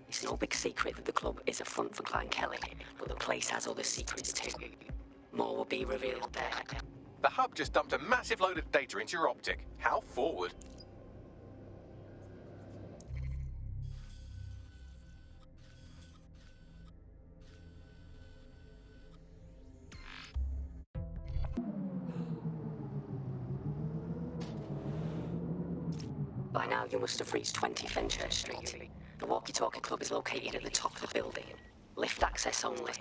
It's no big secret that the club is a front for Clan Kelly, but the place has other secrets too. More will be revealed there. The hub just dumped a massive load of data into your optic. How forward? By now, you must have reached 20 Fenchurch Street. The Walkie-Talkie Club is located at the top of the building. Lift access only.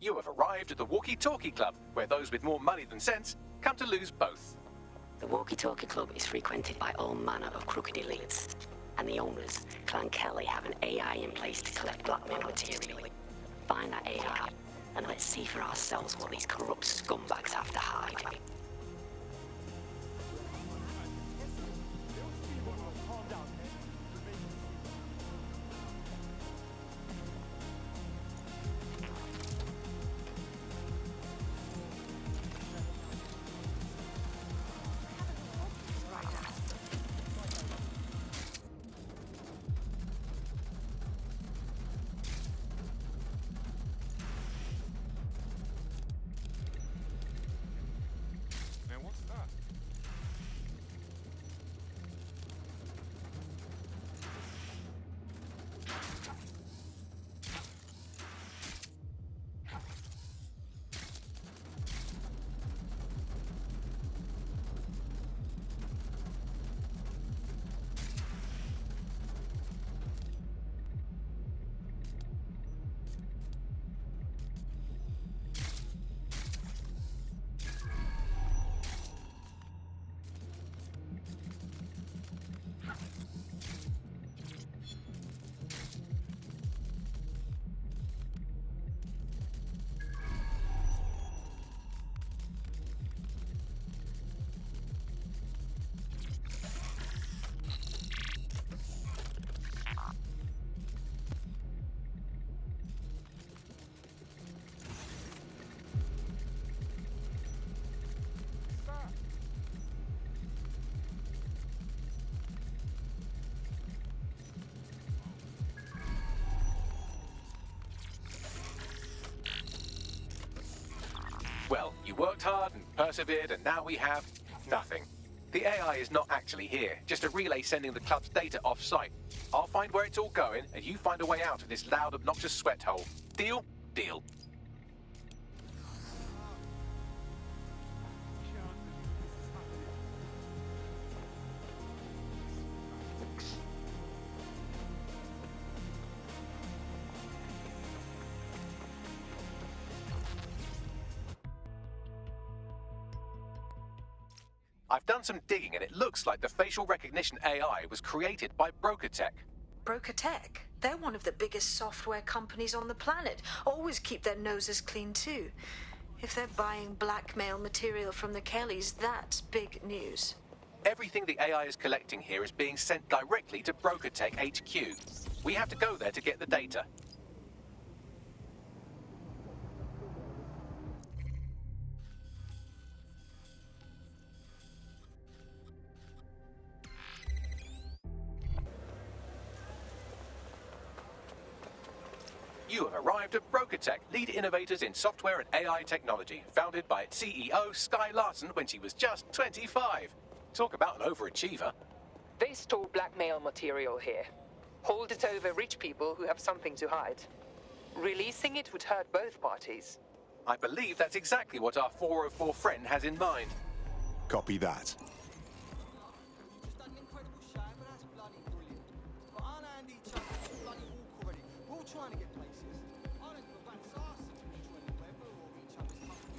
You have arrived at the Walkie-Talkie Club, where those with more money than sense come to lose both. The Walkie-Talkie Club is frequented by all manner of crooked elites. And the owners, Clan Kelly, have an AI in place to collect blackmail material. Find that AI, and let's see for ourselves what these corrupt scumbags have to hide. worked hard and persevered, and now we have nothing. The AI is not actually here, just a relay sending the club's data off-site. I'll find where it's all going, and you find a way out of this loud, obnoxious sweat hole. Deal? Deal. I've done some digging, and it looks like the facial recognition AI was created by Broker Tech. Broker Tech? They're one of the biggest software companies on the planet. Always keep their noses clean, too. If they're buying blackmail material from the Kellys, that's big news. Everything the AI is collecting here is being sent directly to Broker Tech HQ. We have to go there to get the data. You have arrived at Broker Tech, lead innovators in software and AI technology, founded by its CEO, Sky Larson, when she was just 25. Talk about an overachiever. They store blackmail material here. Hold it over rich people who have something to hide. Releasing it would hurt both parties. I believe that's exactly what our 404 friend has in mind. Copy that. Trying to get places. I don't give a bat's arse if we enjoy the weather or each other's company.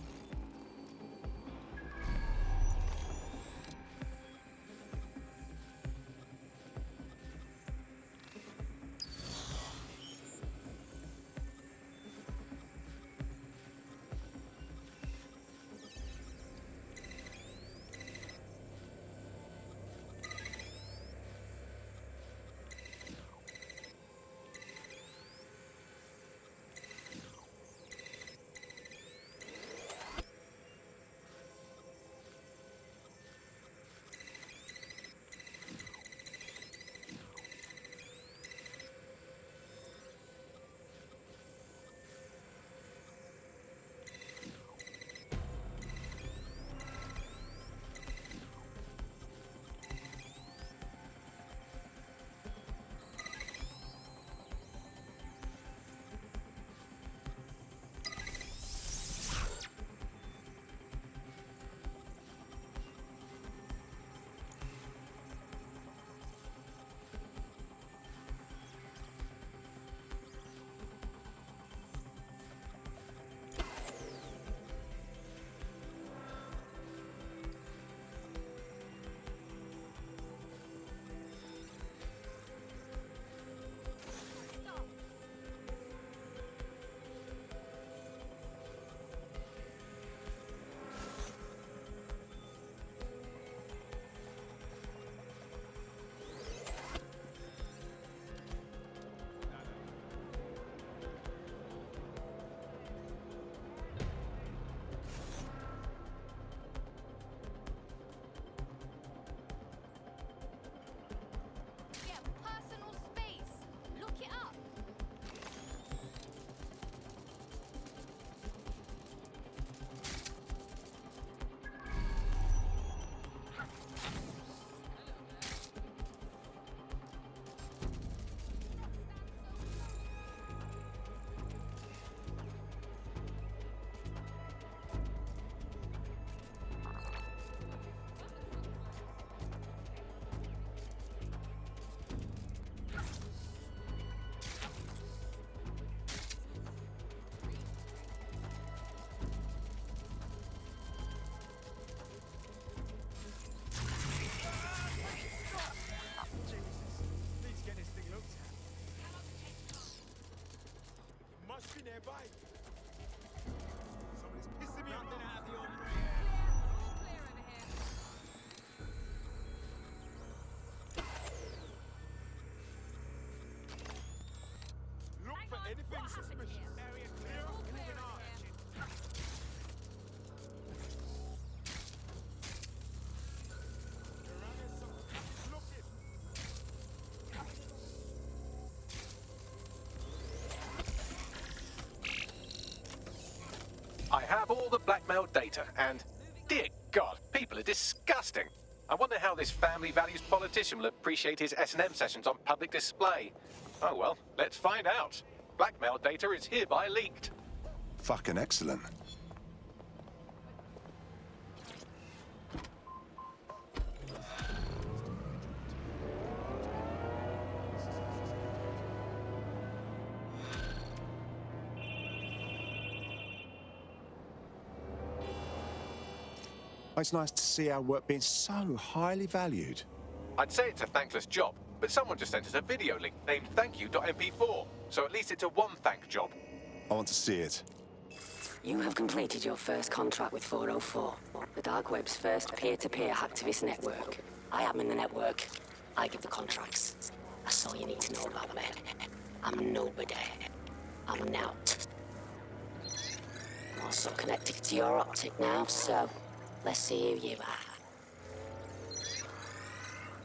I have all the blackmail data, and dear God, people are disgusting. I wonder how this family values politician will appreciate his S&M sessions on public display. Oh well, let's find out. Blackmail data is hereby leaked. Fucking excellent. It's nice to see our work being so highly valued. I'd say it's a thankless job, but someone just sent us a video link named thankyou.mp4, so at least it's a one-thank job. I want to see it. You have completed your first contract with 404, the dark web's first peer-to-peer hacktivist network. I am in the network. I give the contracts. That's all you need to know about me. I'm nobody. I'm Nout. I'm also connected to your optic now, so let's see who you are.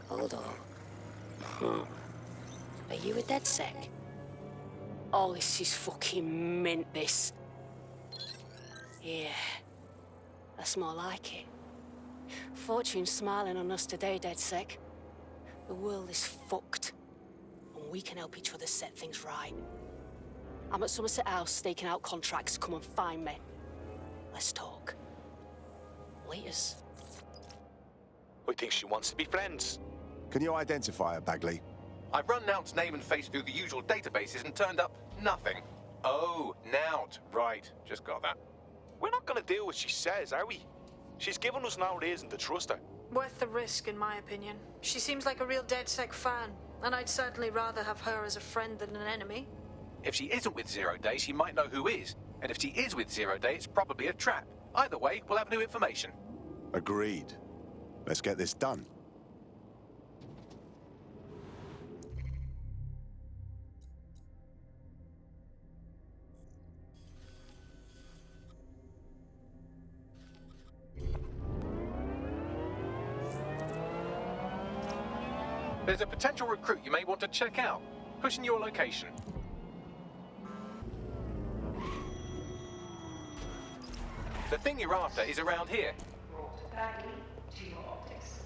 Hold on. Are you a DedSec? Oh, this is fucking mint, this. Yeah, that's more like it. Fortune's smiling on us today, DedSec. The world is fucked, and we can help each other set things right. I'm at Somerset House staking out contracts. Come and find me. Let's talk. Laters. I think she wants to be friends. Can you identify her, Bagley? I've run Nout's name and face through the usual databases and turned up nothing. Oh, Nout. Right, just got that. We're not gonna do what she says, are we? She's given us no reason to trust her. Worth the risk, in my opinion. She seems like a real DedSec fan, and I'd certainly rather have her as a friend than an enemy. If she isn't with Zero Day, she might know who is. And if she is with Zero Day, it's probably a trap. Either way, we'll have new information. Agreed. Let's get this done. There's a potential recruit you may want to check out. Pushing your location. The thing you're after is around here. Bagley to your optics.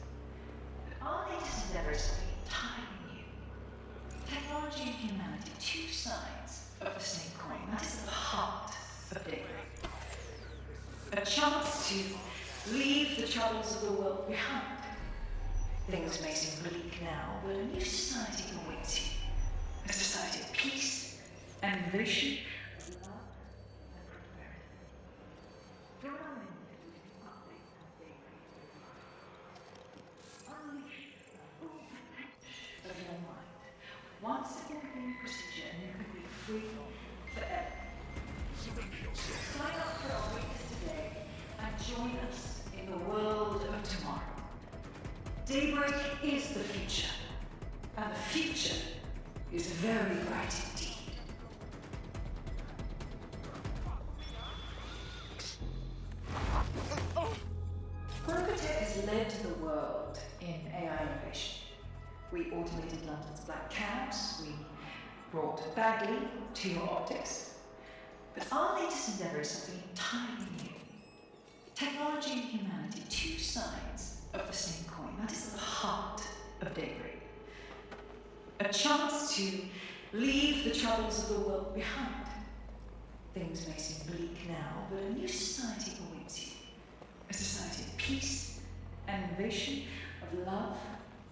Our latest endeavors have been tying you. Technology and humanity, two sides of the same coin. That is the heart of daybreak. A chance to leave the troubles of the world behind. Things may seem bleak now, but a new society awaits you. A society of peace and innovation. Once it will be procedure and you can be free forever. Sign up for our weeks today and join us in the world of tomorrow. Daybreak is the future, and the future is very bright indeed. Brokotech has led the world in AI innovation. We automated London's black cabs, we brought Bagley to your optics. But our latest endeavors have been entirely new. Technology and humanity, two sides of the same coin. That is the heart of daybreak. A chance to leave the troubles of the world behind. Things may seem bleak now, but a new society awaits you. A society of peace and innovation, of love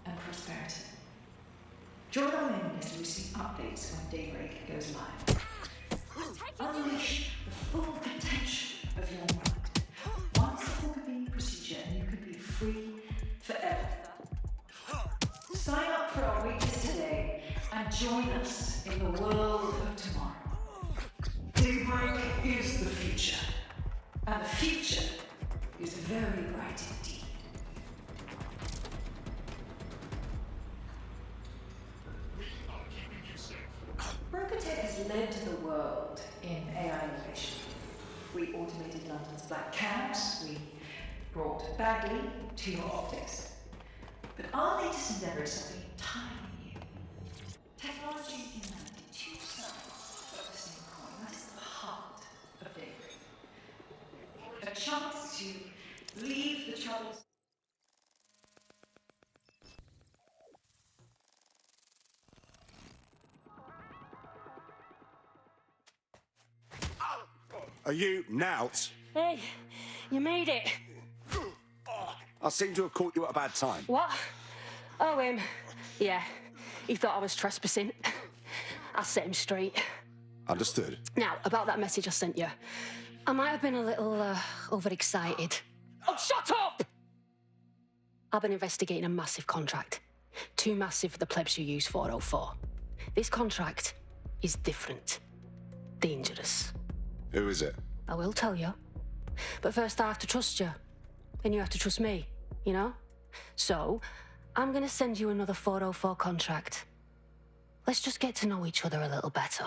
and prosperity. Join our mailing list to receive updates when daybreak goes live. Unleash the full potential of your mind. Once a full convenient procedure and you can be free forever. Sign up for our weeklies today and join us in the world of tomorrow. Daybreak is the future, and the future is very bright indeed. Brokotech has led the world in AI innovation. We automated London's black cabs, we brought Bagley to your optics. But our latest endeavors have been entirely new. Technology and humanity, two sides of the same coin. That is the heart of daybreak. Are you Nout? Hey, you made it. I seem to have caught you at a bad time. What? Oh, him. Yeah, he thought I was trespassing. I set him straight. Understood. Now, about that message I sent you. I might have been a little overexcited. Oh, shut up! I've been investigating a massive contract. Too massive for the plebs who use 404. This contract is different. Dangerous. Who is it? I will tell you. But first I have to trust you. And you have to trust me, you know? So, I'm gonna send you another 404 contract. Let's just get to know each other a little better.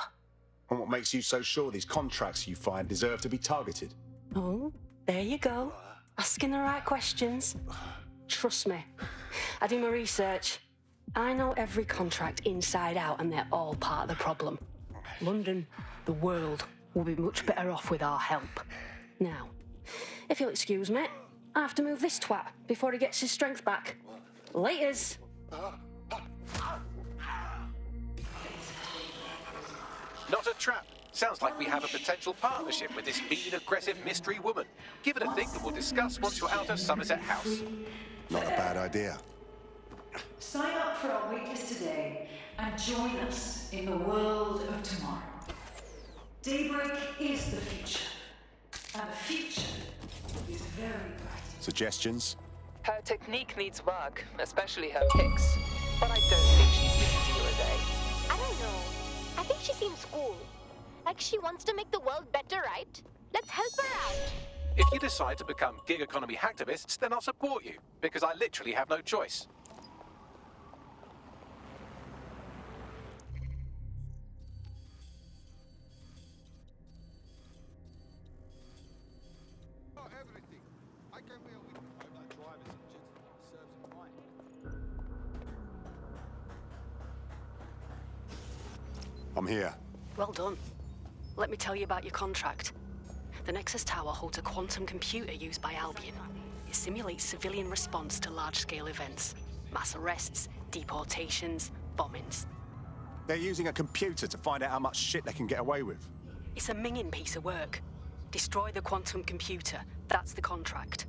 And what makes you so sure these contracts you find deserve to be targeted? Oh, there you go. Asking the right questions. Trust me. I do my research. I know every contract inside out, and they're all part of the problem. London, the world, will be much better off with our help. Now, if you'll excuse me, I have to move this twat before he gets his strength back. Laters. Not a trap. Sounds like we have a potential partnership with this mean, aggressive mystery woman. Give it a think and we'll discuss once you're out of Somerset House. Not a bad idea. Sign up for our waitlist today and join us in the world of tomorrow. Daybreak is the future, and the future is very bright. Suggestions? Her technique needs work, especially her kicks. But I don't think she's 50 a day. I don't know. I think she seems cool. Like she wants to make the world better, right? Let's help her out. If you decide to become gig economy hacktivists, then I'll support you, because I literally have no choice. Everything. I came here with that driver's a gentleman. Serves him right. I'm here. Well done. Let me tell you about your contract. The Nexus Tower holds a quantum computer used by Albion. It simulates civilian response to large-scale events. Mass arrests, deportations, bombings. They're using a computer to find out how much shit they can get away with. It's a minging piece of work. Destroy the quantum computer. That's the contract.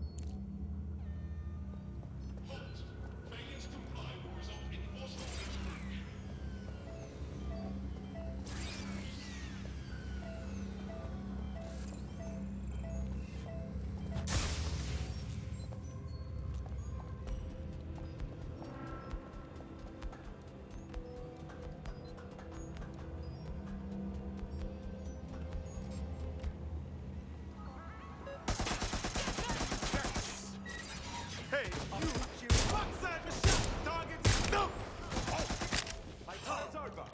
Hey, you backside machine target. No! My time's over.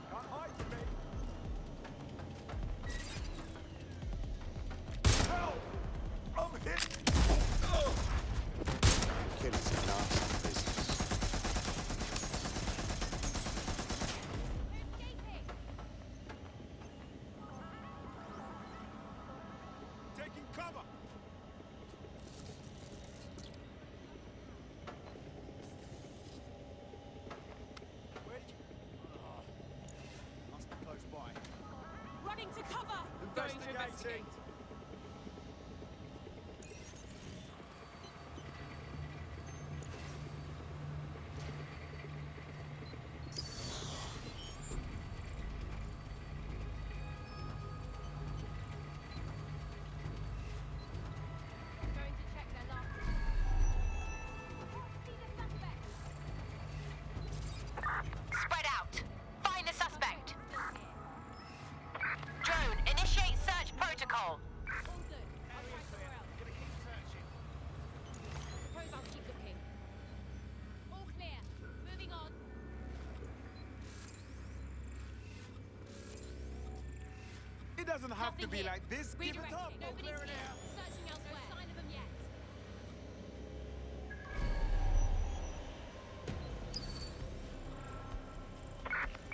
Can't hide from me. Help! I'm hit. Killing's a nasty business. Taking cover. Where did you? Must be close by. Running to cover! Investigating. Spread out. Find the suspect. Drone, initiate search protocol. Suppose I'll keep looking. All clear. Moving on. It doesn't have to be like this. Give it up. Nobody's here. Searching elsewhere. No sign of them yet.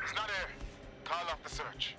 He's not here. Call off the search.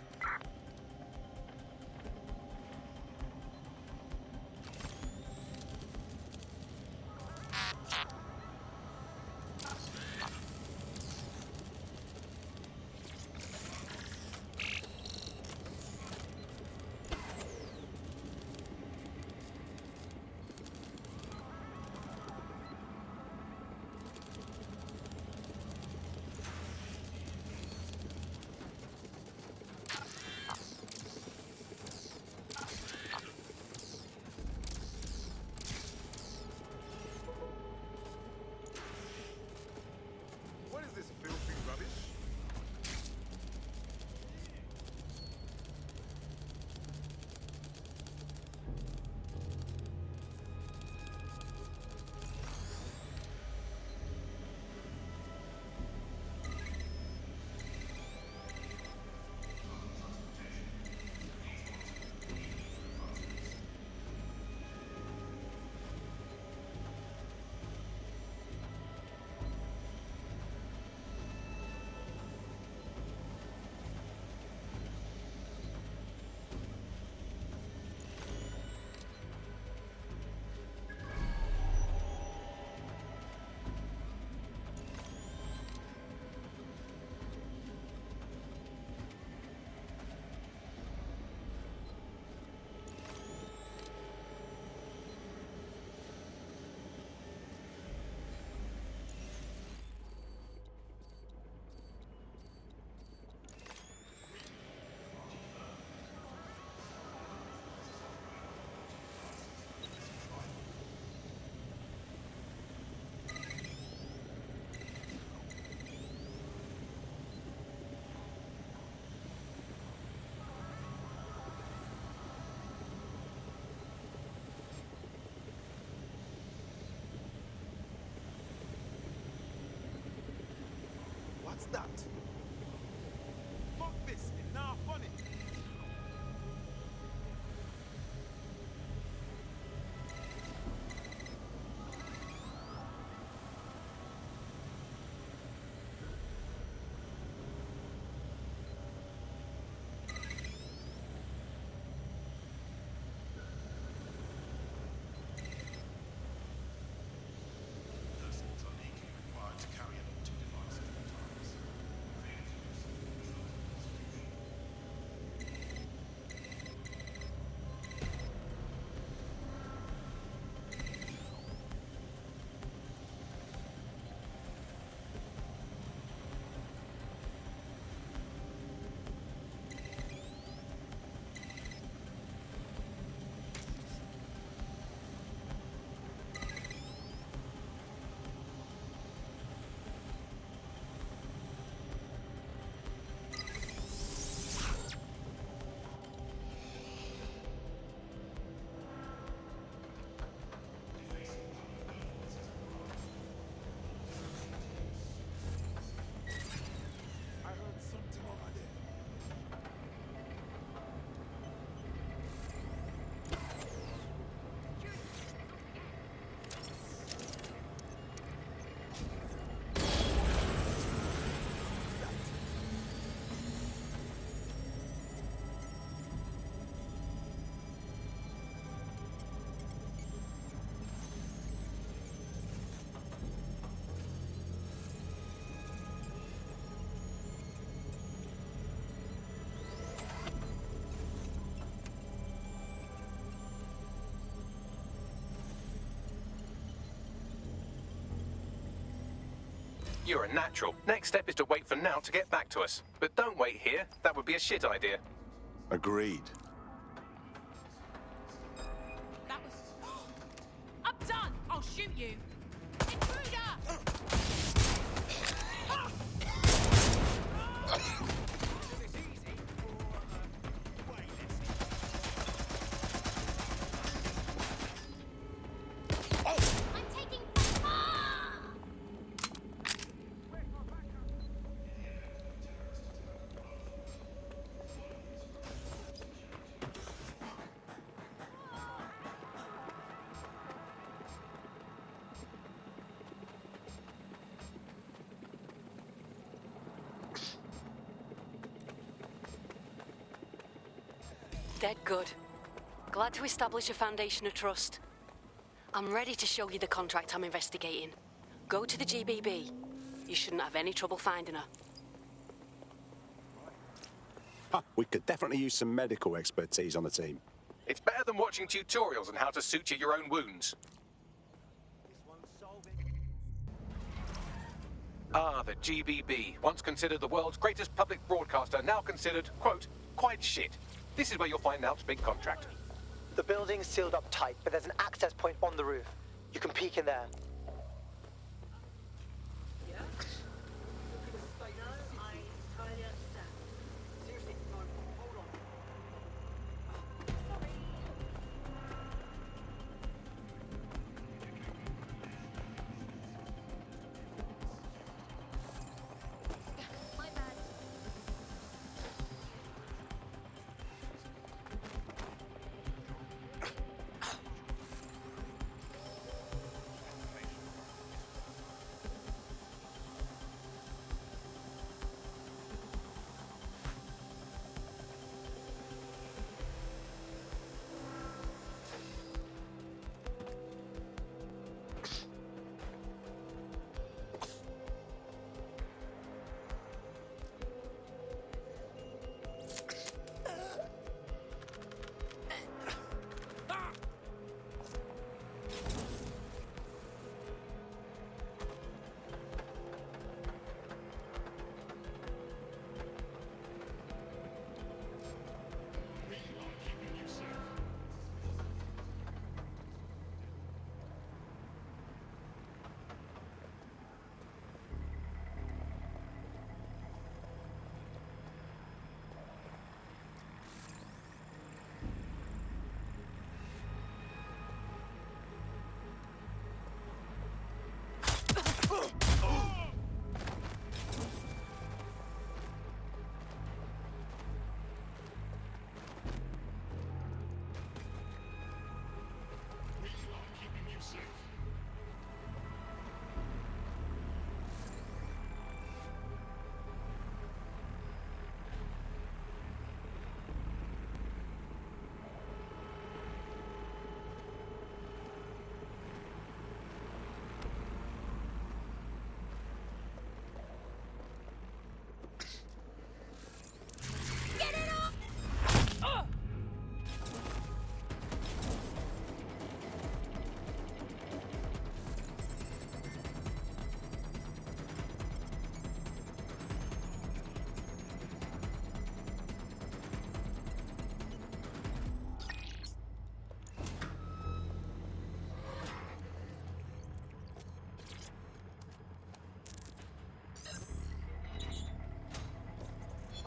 What's that? Fuck this, it's now funny. Persons are legally required to carry an optic device at all times. Failing to do so will result in prosecution. I heard something over there. You're a natural. Next step is to wait for Now to get back to us. But don't wait here. That would be a shit idea. Agreed. That was. I'm done! I'll shoot you! Intruder! I'm taking Dead good. Glad to establish a foundation of trust. I'm ready to show you the contract I'm investigating. Go to the GBB. You shouldn't have any trouble finding her. We could definitely use some medical expertise on the team. It's better than watching tutorials on how to suture your own wounds. Ah, the GBB. Once considered the world's greatest public broadcaster, now considered, quote, quite shit. This is where you'll find Nowt's big contract. The building's sealed up tight, but there's an access point on the roof. You can peek in there.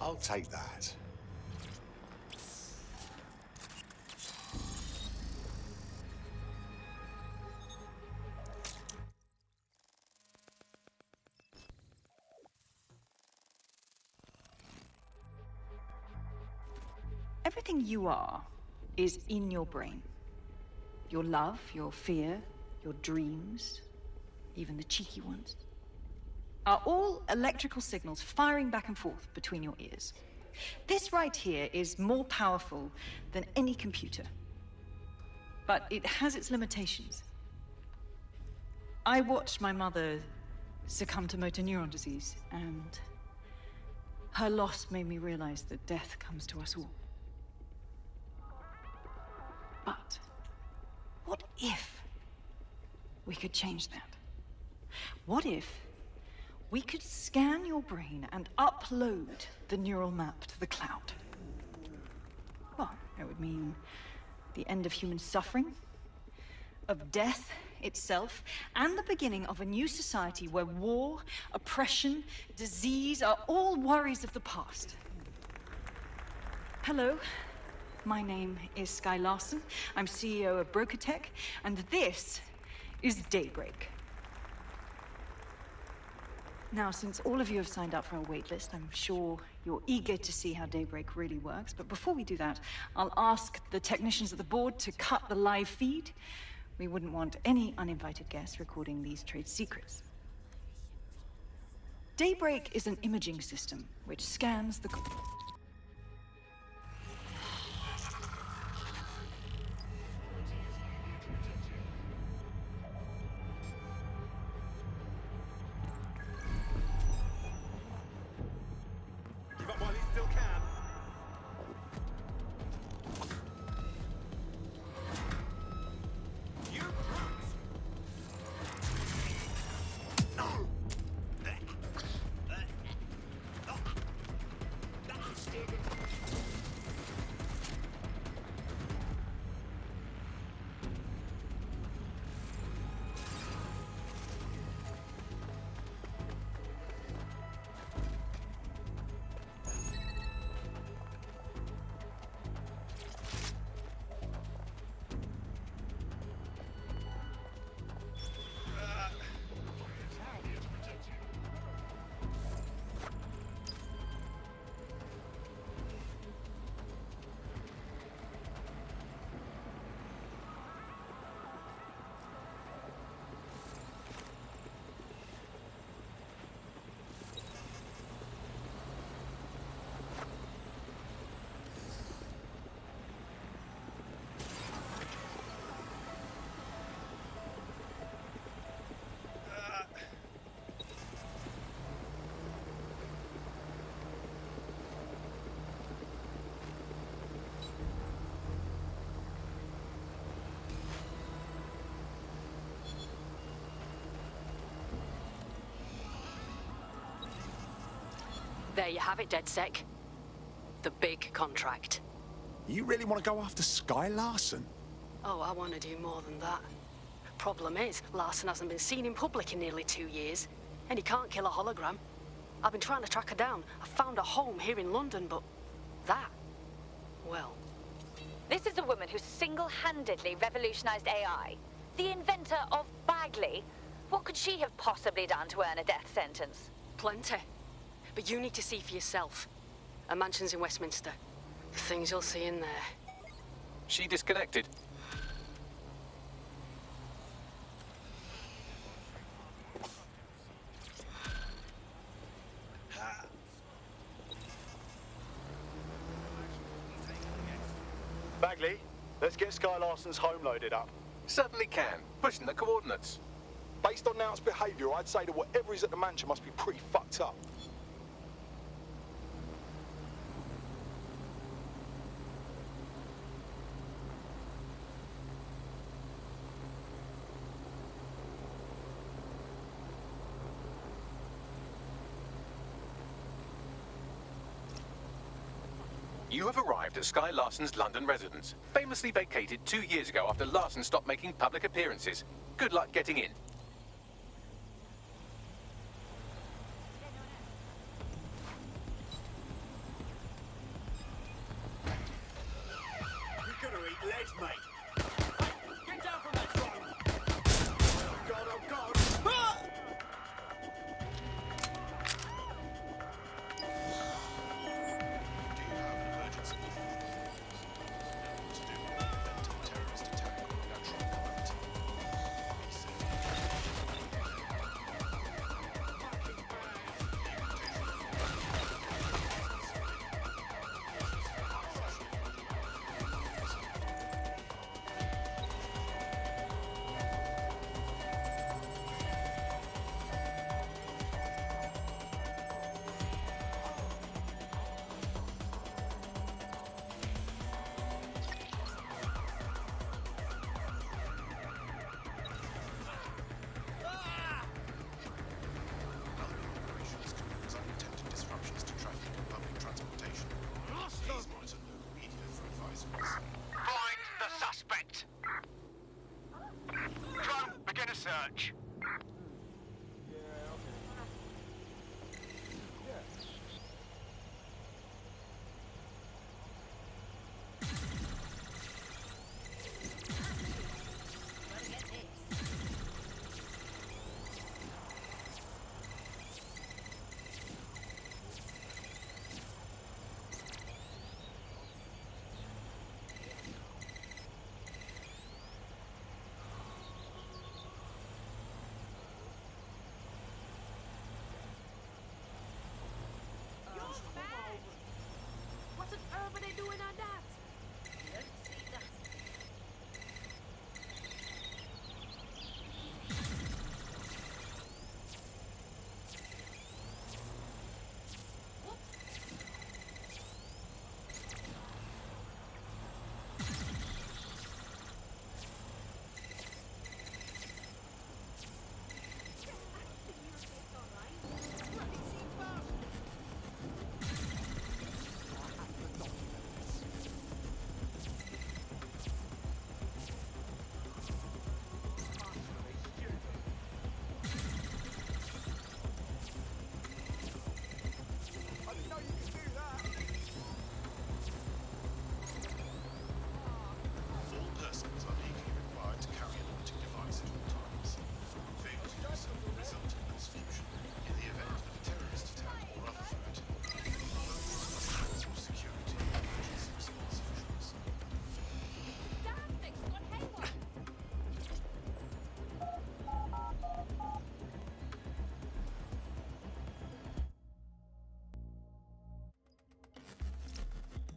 I'll take that. Everything you are is in your brain. Your love, your fear, your dreams, even the cheeky ones, are all electrical signals firing back and forth between your ears. This right here is more powerful than any computer. But it has its limitations. I watched my mother succumb to motor neuron disease, and her loss made me realize that death comes to us all. But what if we could change that? What if we could scan your brain and upload the neural map to the cloud? Well, it would mean the end of human suffering, of death itself, and the beginning of a new society where war, oppression, disease are all worries of the past. Hello. My name is Sky Larson. I'm CEO of BrokerTech, and this is Daybreak. Now, since all of you have signed up for our waitlist, I'm sure you're eager to see how Daybreak really works. But before we do that, I'll ask the technicians at the board to cut the live feed. We wouldn't want any uninvited guests recording these trade secrets. Daybreak is an imaging system which scans the... Give up while he still can. You brutes! There you have it, DedSec. The big contract. You really want to go after Sky Larson? Oh, I want to do more than that. Problem is, Larson hasn't been seen in public in nearly 2 years, and he can't kill a hologram. I've been trying to track her down. I found a home here in London, but that, well... This is a woman who single-handedly revolutionized AI. The inventor of Bagley. What could she have possibly done to earn a death sentence? Plenty. But you need to see for yourself. A mansion's in Westminster. The things you'll see in there. She disconnected. Bagley, let's get Sky Larson's home loaded up. Certainly can. Pushing the coordinates. Based on Nout's behaviour, I'd say that whatever is at the mansion must be pretty fucked up. You have arrived at Sky Larson's London residence, famously vacated 2 years ago after Larson stopped making public appearances. Good luck getting in. What on earth are they doing on that? Let's see that. All persons are legally required to carry a limiting device at all times. Failure to do so will result in confusion in the event of a terrorist attack or other threat. Locals must report security and emergency response officials. Damn thing's got haywire.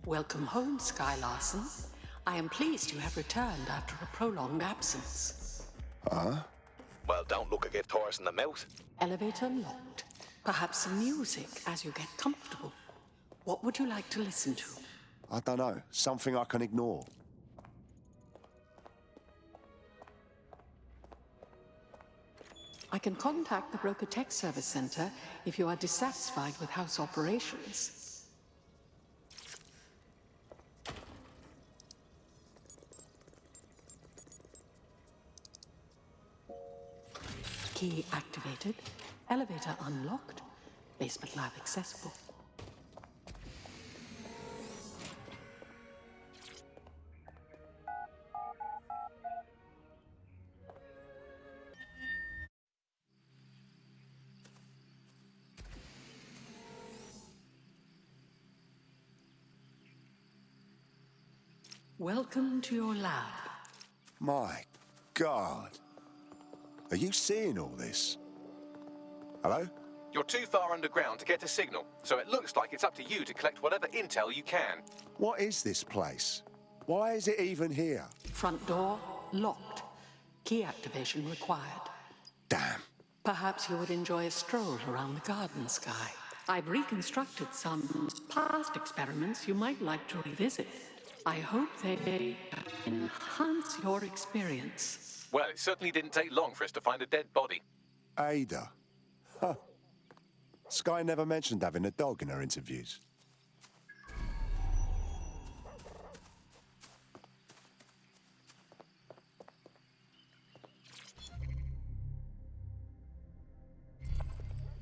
Welcome home, Sky Larson. I am pleased you have returned after a prolonged absence. Huh? Well, don't look a gift horse in the mouth. Elevator locked. Perhaps some music as you get comfortable. What would you like to listen to? I don't know. Something I can ignore. I can contact the Broker Tech Service Center if you are dissatisfied with house operations. Key activated. Elevator unlocked. Basement lab accessible. Welcome to your lab. My God. Are you seeing all this? Hello? You're too far underground to get a signal, so it looks like it's up to you to collect whatever intel you can. What is this place? Why is it even here? Front door locked. Key activation required. Damn. Perhaps you would enjoy a stroll around the garden, Sky. I've reconstructed some past experiments you might like to revisit. I hope they enhance your experience. Well, it certainly didn't take long for us to find a dead body. Ada. Huh. Sky never mentioned having a dog in her interviews.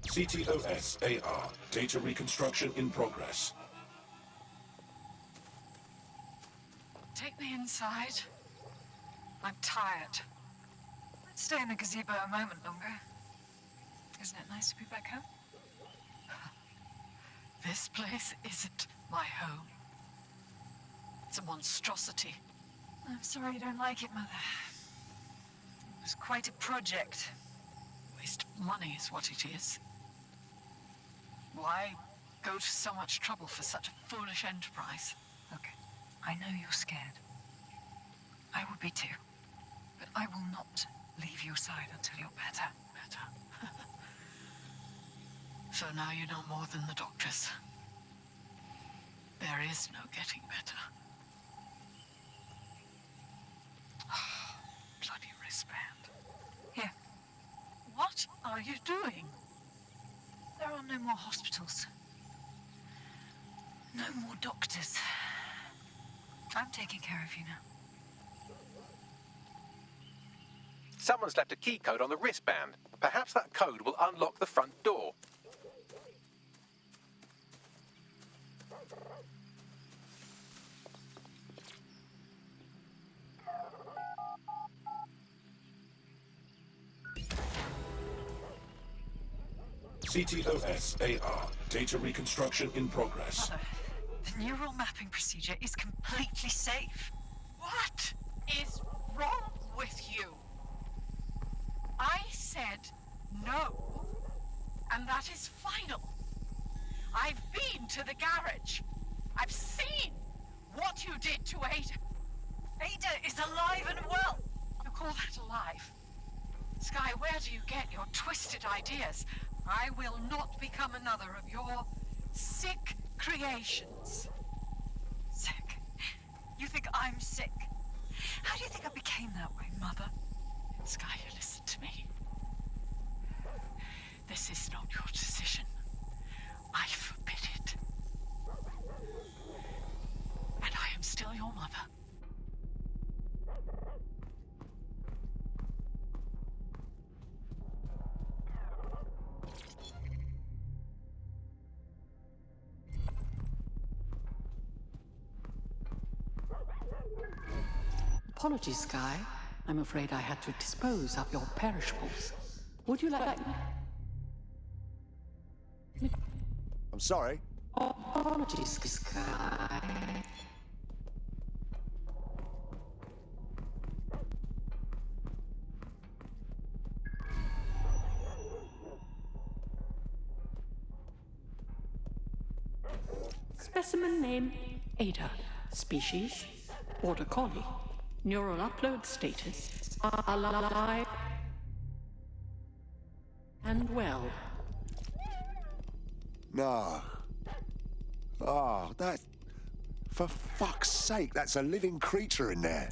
CTOS-AR. Data reconstruction in progress. Take me inside. I'm tired. Let's stay in the gazebo a moment longer. Isn't it nice to be back home? This place isn't my home. It's a monstrosity. I'm sorry you don't like it, Mother. It was quite a project. Waste of money is what it is. Why go to so much trouble for such a foolish enterprise? Okay, I know you're scared. I would be too. But I will not leave your side until you're better. So now you know more than the doctors. There is no getting better. Oh, bloody wristband. Here. What are you doing? There are no more hospitals. No more doctors. I'm taking care of you now. Someone's left a key code on the wristband. Perhaps that code will unlock the front door. CTOS-AR. Data reconstruction in progress. Mother, the neural mapping procedure is completely safe. What is wrong with you? I said no, and that is final. I've been to the garage. I've seen what you did to Ada. Ada is alive and well. You call that alive? Sky, where do you get your twisted ideas? I will not become another of your sick creations. Sick? You think I'm sick? How do you think I became that way, Mother? Sky, you listen to me. This is not your decision. I forbid it. And I am still your mother. Apologies, Sky. I'm afraid I had to dispose of your perishables. Would you like... I'm sorry. Apologies, Sky. Specimen name, Ada. Species, Border Collie. Neural upload status, alive and well. No. Oh, that... For fuck's sake, that's a living creature in there.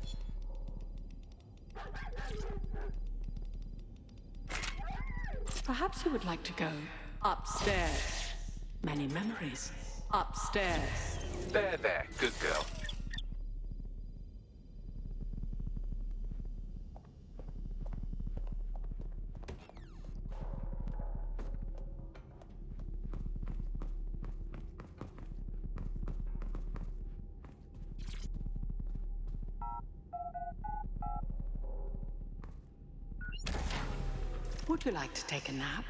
Perhaps you would like to go upstairs. Many memories. Upstairs. There, good girl. Would you like to take a nap?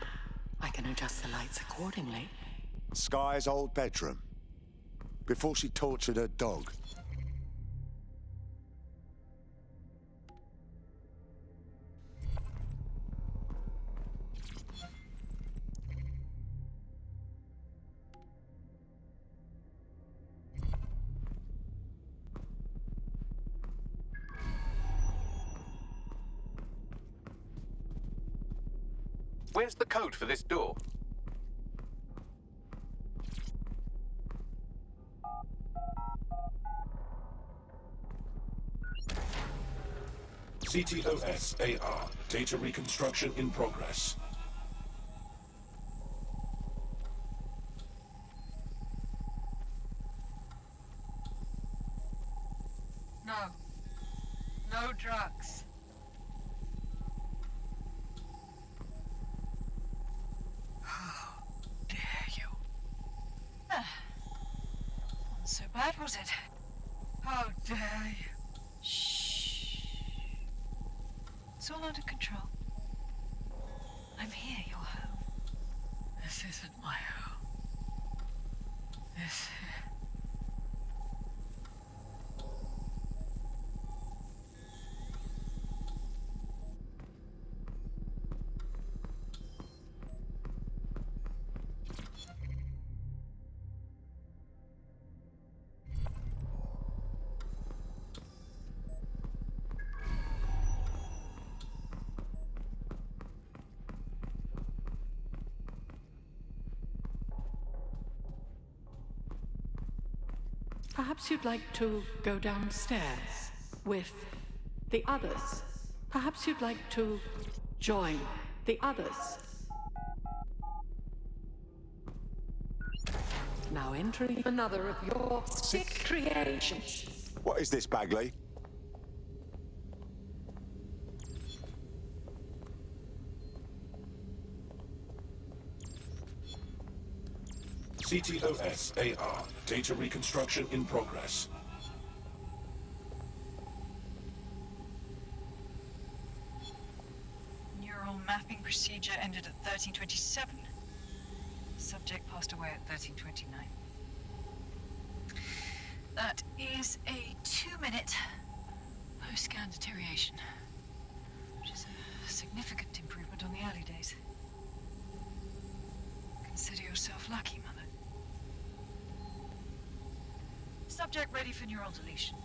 I can adjust the lights accordingly. Sky's old bedroom. Before she tortured her dog. Where's the code for this door? CTOS-AR. Data reconstruction in progress. No. No drugs. How dare you? Wasn't so bad, was it? How dare you? Shh. It's all under control. I'm here, your home. This isn't my home. This... Perhaps you'd like to go downstairs with the others. Perhaps you'd like to join the others. Now entering another of your sick creations. What is this, Bagley? CTOS-AR. Data reconstruction in progress. Neural mapping procedure ended at 1327. Subject passed away at 1329. That is a 2-minute post-scan deterioration, which is a significant improvement on the early days. Consider yourself lucky, Mother. Subject ready for neural deletion.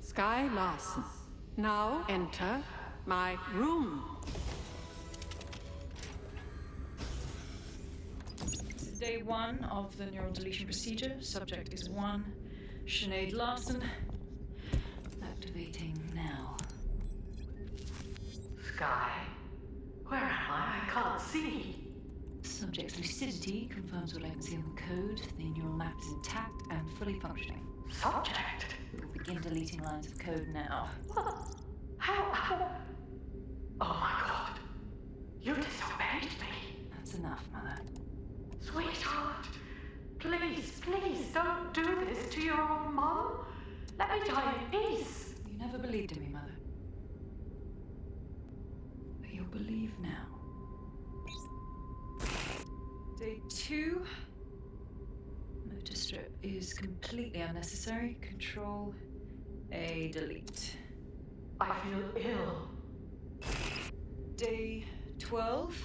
Sky Larson. Now enter my room. Day 1 of the neural deletion procedure. Subject is 1. Sinead Larson. Activating now. Sky? Where am I? I can't see. Subject's lucidity confirms what I can see on the code. The neural map is intact and fully functioning. Subject? We'll begin deleting lines of code now. How? Oh my god. You disobeyed me. That's enough, Mother. Sweetheart, please, please don't do this to your own mom. Let me die in peace. You never believed in me, Mother. But you'll believe now. Day 2. Motor strip is completely unnecessary. Control A, delete. I feel ill. Day 12.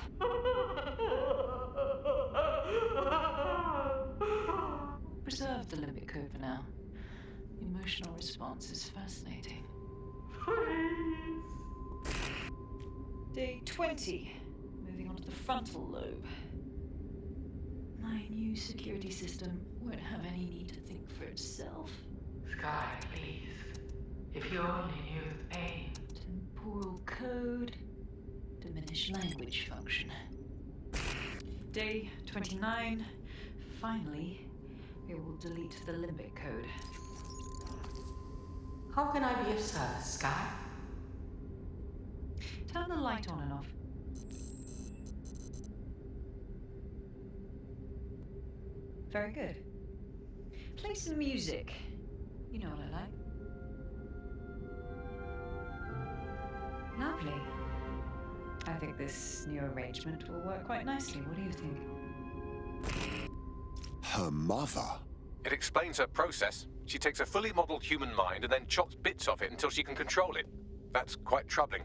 Preserve the limbic code for now. The emotional response is fascinating. Please. Day 20. Moving on to the frontal lobe. My new security system won't have any need to think for itself. Sky, please. If you only knew the pain. Temporal code. Diminish language function. Day 29. Finally, we will delete the limbic code. How can I be of service, Sky? Turn the light on and off. Very good. Play some music. You know what I like. Lovely. I think this new arrangement will work quite nicely. What do you think? Her mother? It explains her process. She takes a fully modeled human mind and then chops bits of it until she can control it. That's quite troubling.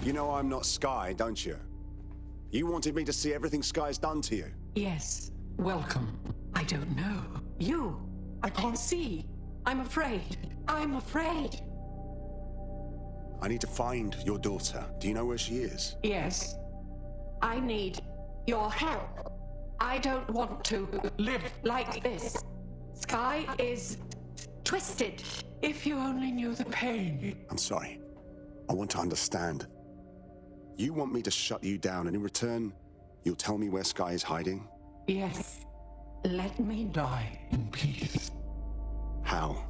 You know I'm not Sky, don't you? You wanted me to see everything Sky's done to you. Yes. Welcome. I don't know. You. I can't see. I'm afraid. I'm afraid. I need to find your daughter. Do you know where she is? Yes. I need your help. I don't want to live like this. Sky is twisted. If you only knew the pain. I'm sorry. I want to understand. You want me to shut you down, and in return, you'll tell me where Sky is hiding? Yes. Let me die in peace. How?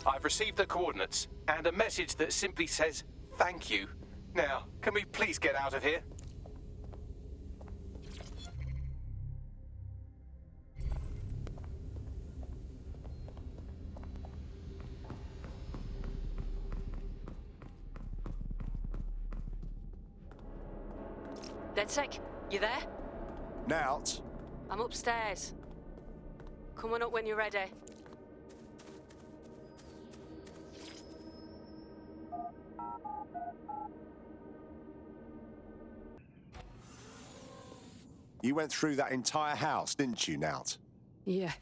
I've received the coordinates and a message that simply says, thank you. Now, can we please get out of here? DedSec, you there? Nout? I'm upstairs. Come on up when you're ready. You went through that entire house, didn't you, Nout? Yeah.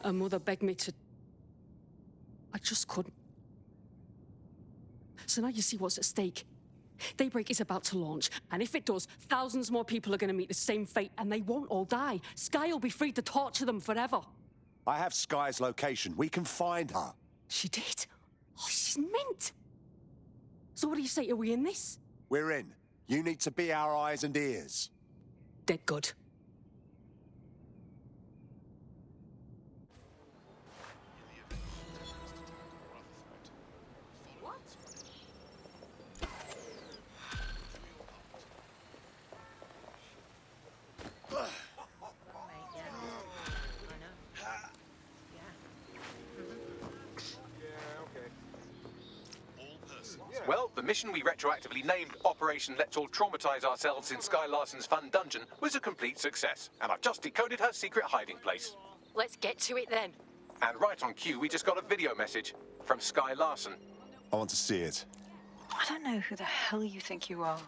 Her mother begged me to... I just couldn't. So now you see what's at stake. Daybreak is about to launch, and if it does, thousands more people are going to meet the same fate, and they won't all die. Sky will be free to torture them forever. I have Sky's location. We can find her. She did? Oh, she's mint. So what do you say? Are we in this? We're in. You need to be our eyes and ears. Dead good. Well, the mission we retroactively named Operation Let's All Traumatize Ourselves in Sky Larson's fun dungeon was a complete success, and I've just decoded her secret hiding place. Let's get to it then. And right on cue, we just got a video message from Sky Larson. I want to see it. I don't know who the hell you think you are,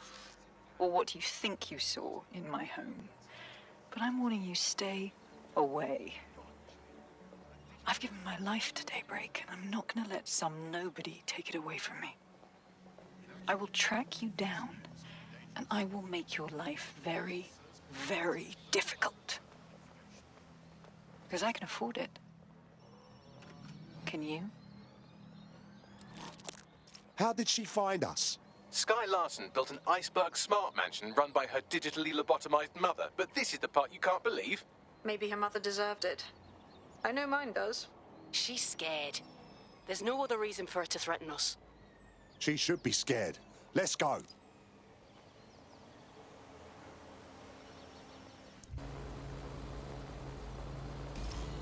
or what you think you saw in my home, but I'm warning you, stay away. I've given my life to Daybreak, and I'm not gonna let some nobody take it away from me. I will track you down, and I will make your life very, very difficult. Because I can afford it. Can you? How did she find us? Sky Larson built an iceberg smart mansion run by her digitally lobotomized mother, but this is the part you can't believe. Maybe her mother deserved it. I know mine does. She's scared. There's no other reason for her to threaten us. She should be scared. Let's go.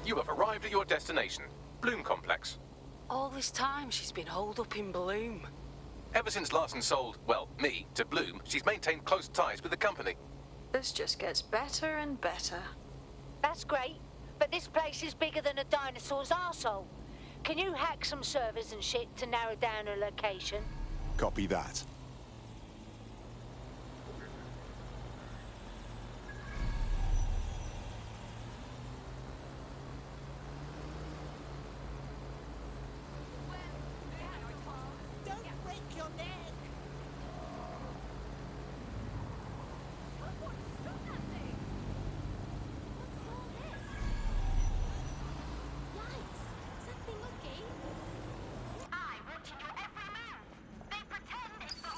You have arrived at your destination, Bloom Complex. All this time she's been holed up in Bloom. Ever since Larson sold, well, me, to Bloom, she's maintained close ties with the company. This just gets better and better. That's great, but this place is bigger than a dinosaur's arsehole. Can you hack some servers and shit to narrow down her location? Copy that. Don't break your neck! I watching your every move. They pretend it's the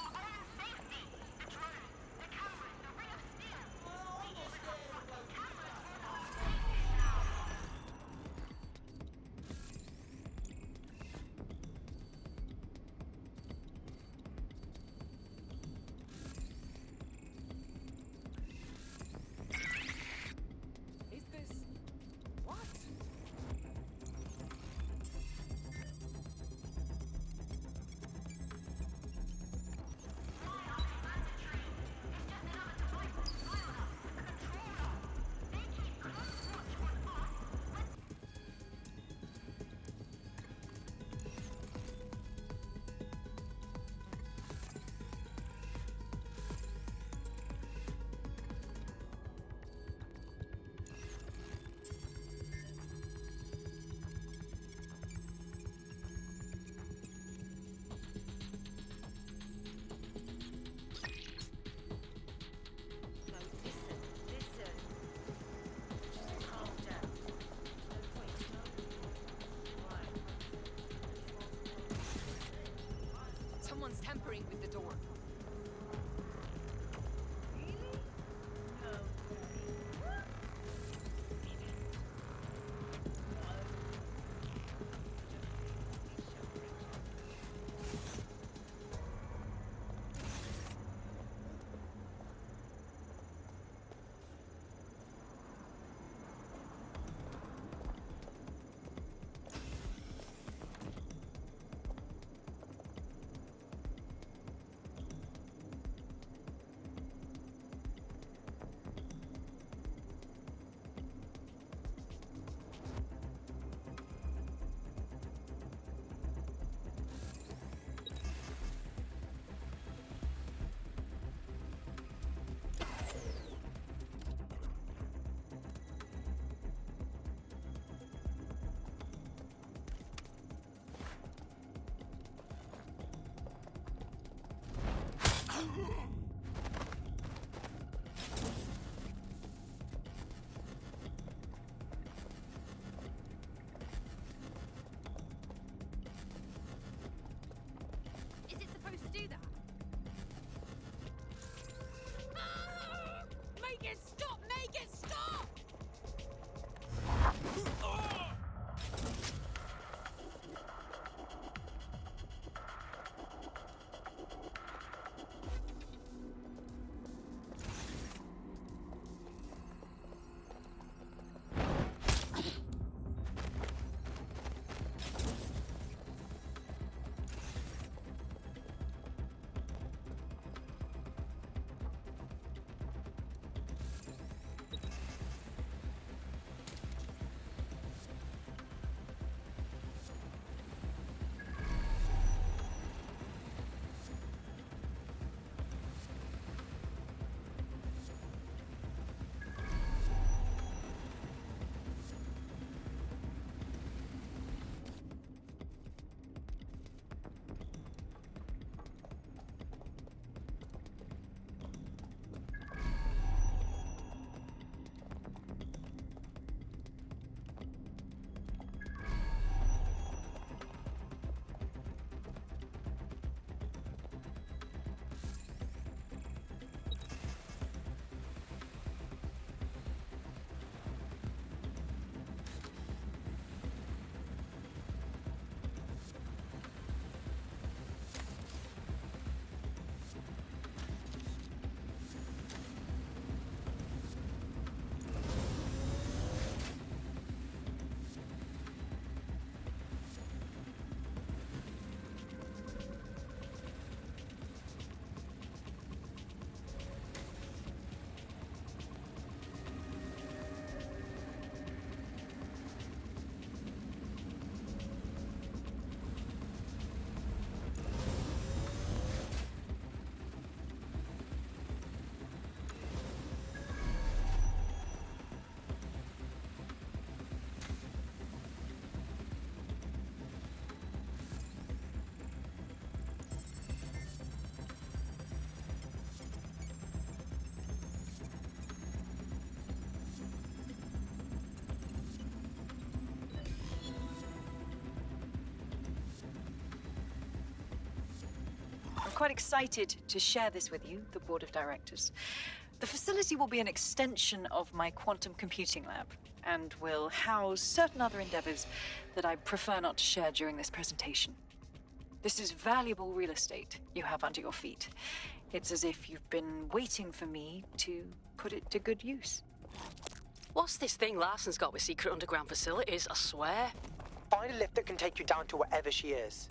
quite excited to share this with you, the board of directors. The facility will be an extension of my quantum computing lab and will house certain other endeavors that I prefer not to share during this presentation. This is valuable real estate you have under your feet. It's as if you've been waiting for me to put it to good use. What's this thing Larson's got with secret underground facilities, I swear? Find a lift that can take you down to wherever she is.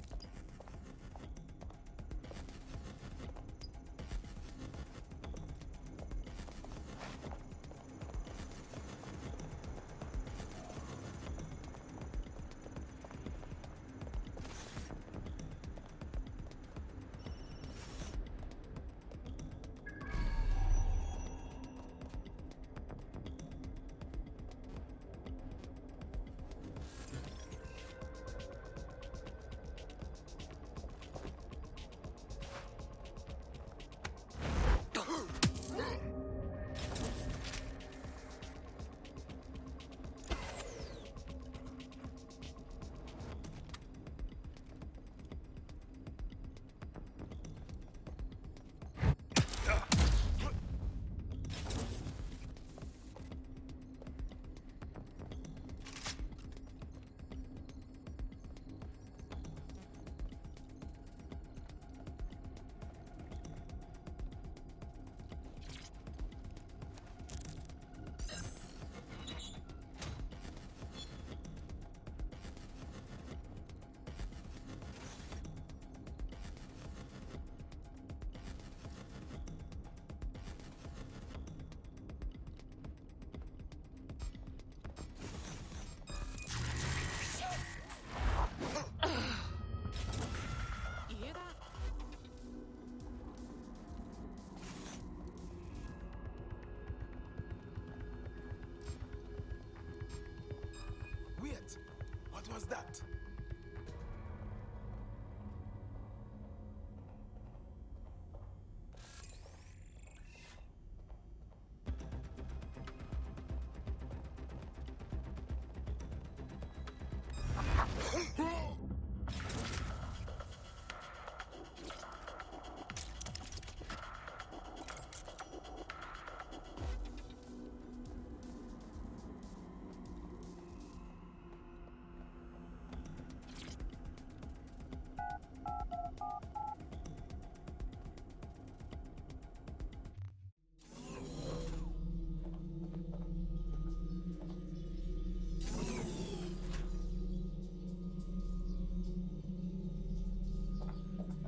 Wait, what was that?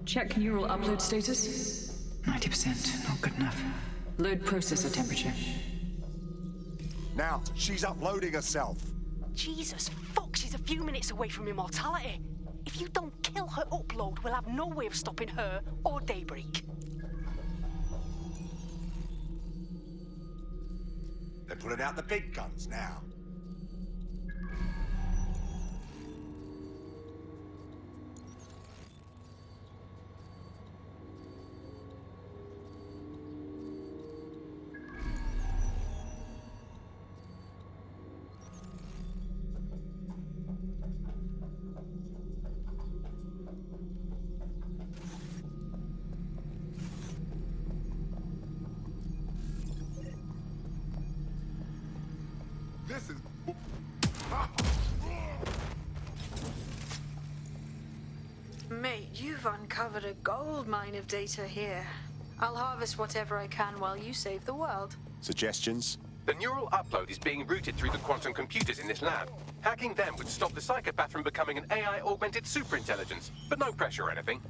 Check neural upload status. 90%, not good enough. Load processor temperature. Now, she's uploading herself. Jesus, fuck, she's a few minutes away from immortality. If you don't kill her upload, we'll have no way of stopping her or Daybreak. They're pulling out the big guns now. This is... Mate, you've uncovered a gold mine of data here. I'll harvest whatever I can while you save the world. Suggestions? The neural upload is being routed through the quantum computers in this lab. Hacking them would stop the psychopath from becoming an AI-augmented superintelligence, but no pressure or anything.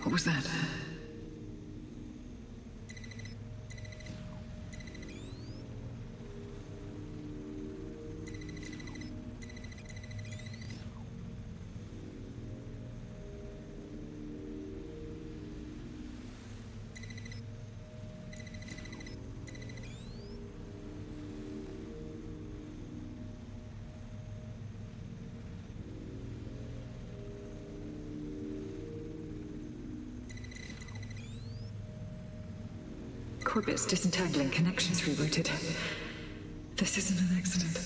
What was that? Corbet's disentangling connections rerouted. This isn't an accident.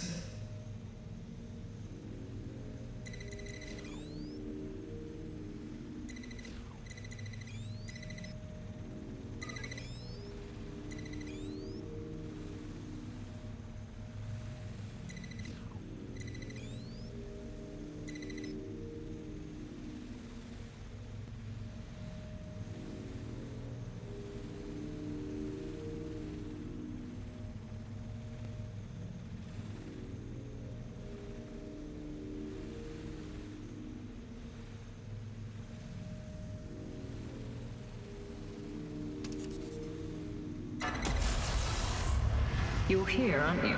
You're here, aren't you?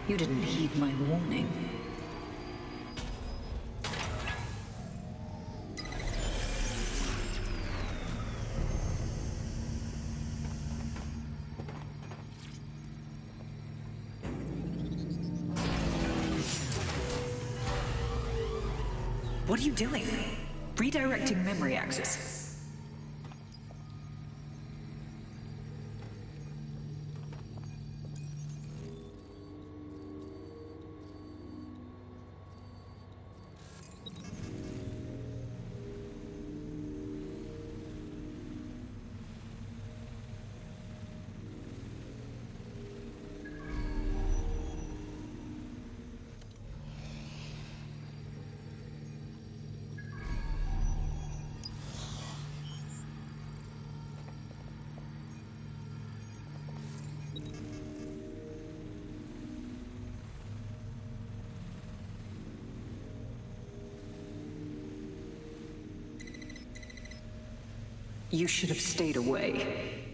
You didn't heed my warning. What are you doing? Redirecting memory access. You should have stayed away.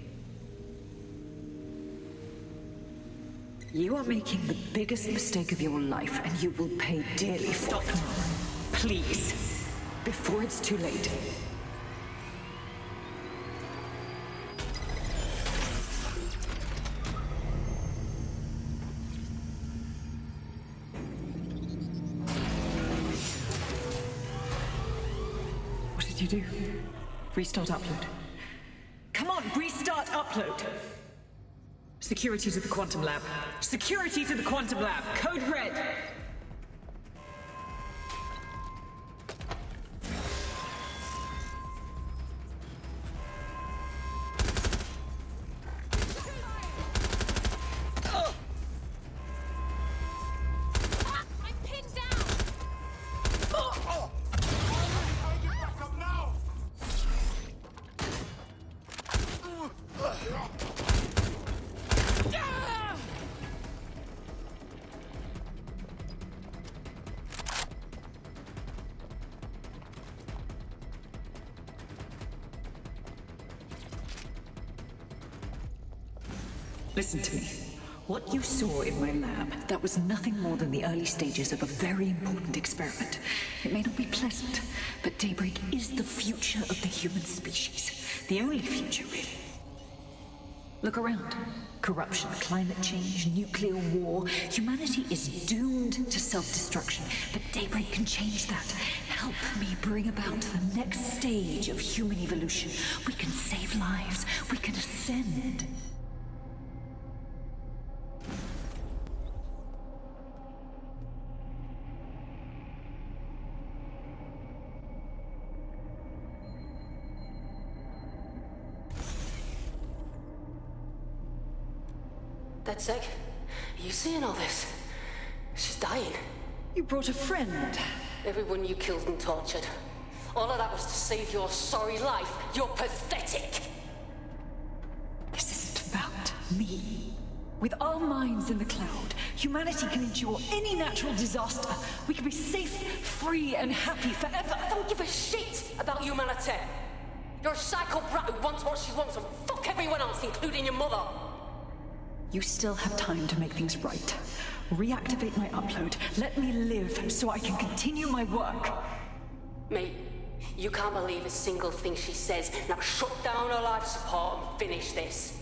You are making the biggest mistake of your life, and you will pay dearly. Stop now. Please. Before it's too late. What did you do? Restart upload. Come on, restart upload! Security to the quantum lab. Security to the quantum lab. Code red! Listen to me. What you saw in my lab, that was nothing more than the early stages of a very important experiment. It may not be pleasant, but Daybreak is the future of the human species. The only future, really. Look around. Corruption, climate change, nuclear war. Humanity is doomed to self-destruction, but Daybreak can change that. Help me bring about the next stage of human evolution. We can save lives. We can ascend. DedSec, are you seeing all this? She's dying. You brought a friend. Everyone you killed and tortured. All of that was to save your sorry life. You're pathetic! This isn't about me. With our minds in the cloud, humanity can endure any natural disaster. We can be safe, free, and happy forever. I don't give a shit about humanity. You're a psycho brat who wants what she wants and fuck everyone else, including your mother. You still have time to make things right. Reactivate my upload. Let me live so I can continue my work. Mate, you can't believe a single thing she says. Now shut down her life support and finish this.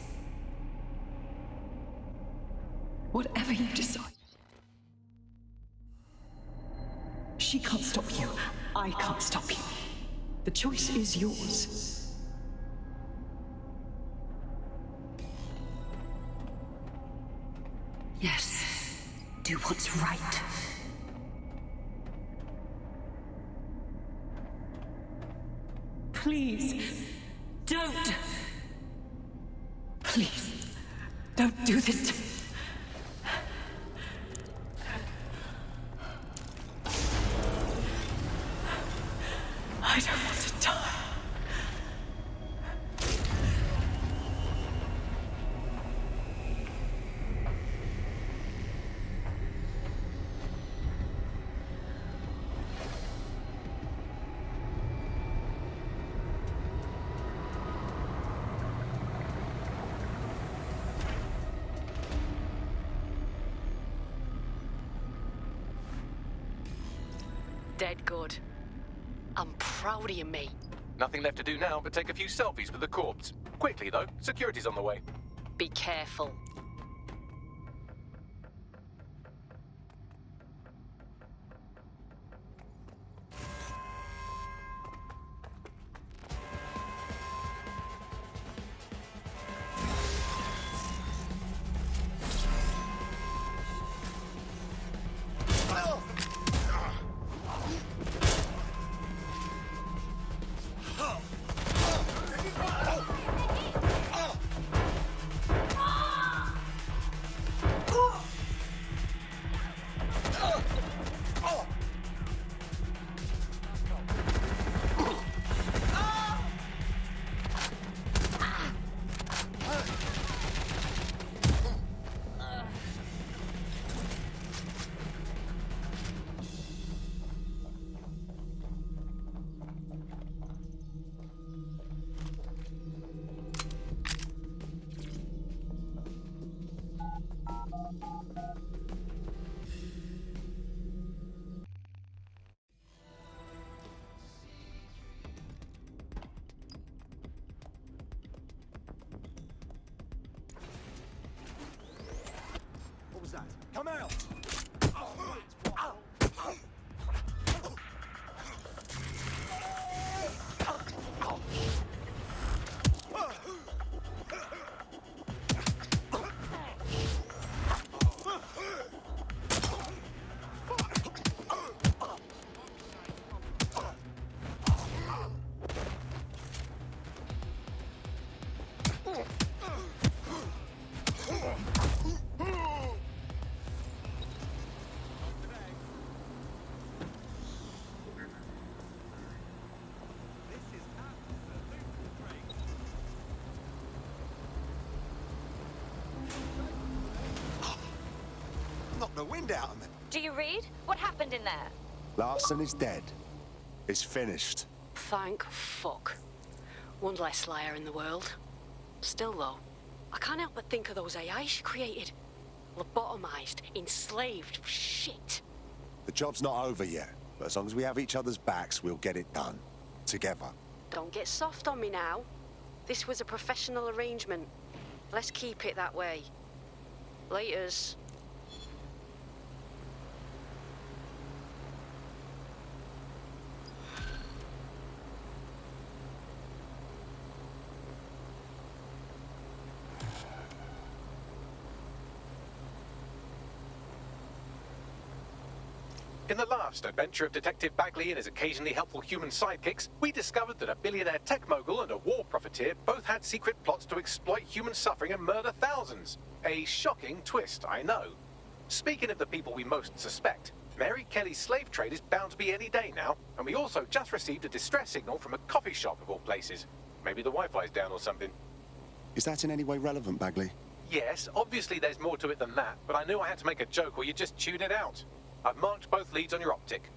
Whatever you decide. She can't stop you. I can't stop you. The choice is yours. Yes, do what's right. Please, don't. Please, don't do this to me. I don't want to die. Dead good. I'm proud of you, mate. Nothing left to do now but take a few selfies with the corpse. Quickly, though. Security's on the way. Be careful. What was that? Come out! Knock the wind out of me. Do you read? What happened in there? Larson is dead. It's finished. Thank fuck. One less liar in the world. Still, though, I can't help but think of those AI she created. Lobotomized, enslaved, shit. The job's not over yet, but as long as we have each other's backs, we'll get it done. Together. Don't get soft on me now. This was a professional arrangement. Let's keep it that way. Laters. In the last adventure of Detective Bagley and his occasionally helpful human sidekicks, we discovered that a billionaire tech mogul and a war profiteer both had secret plots to exploit human suffering and murder thousands. A shocking twist, I know. Speaking of the people we most suspect, Mary Kelly's slave trade is bound to be any day now, and we also just received a distress signal from a coffee shop of all places. Maybe the Wi-Fi's down or something. Is that in any way relevant, Bagley? Yes, obviously there's more to it than that, but I knew I had to make a joke or you'd just tune it out. I've marked both leads on your optic.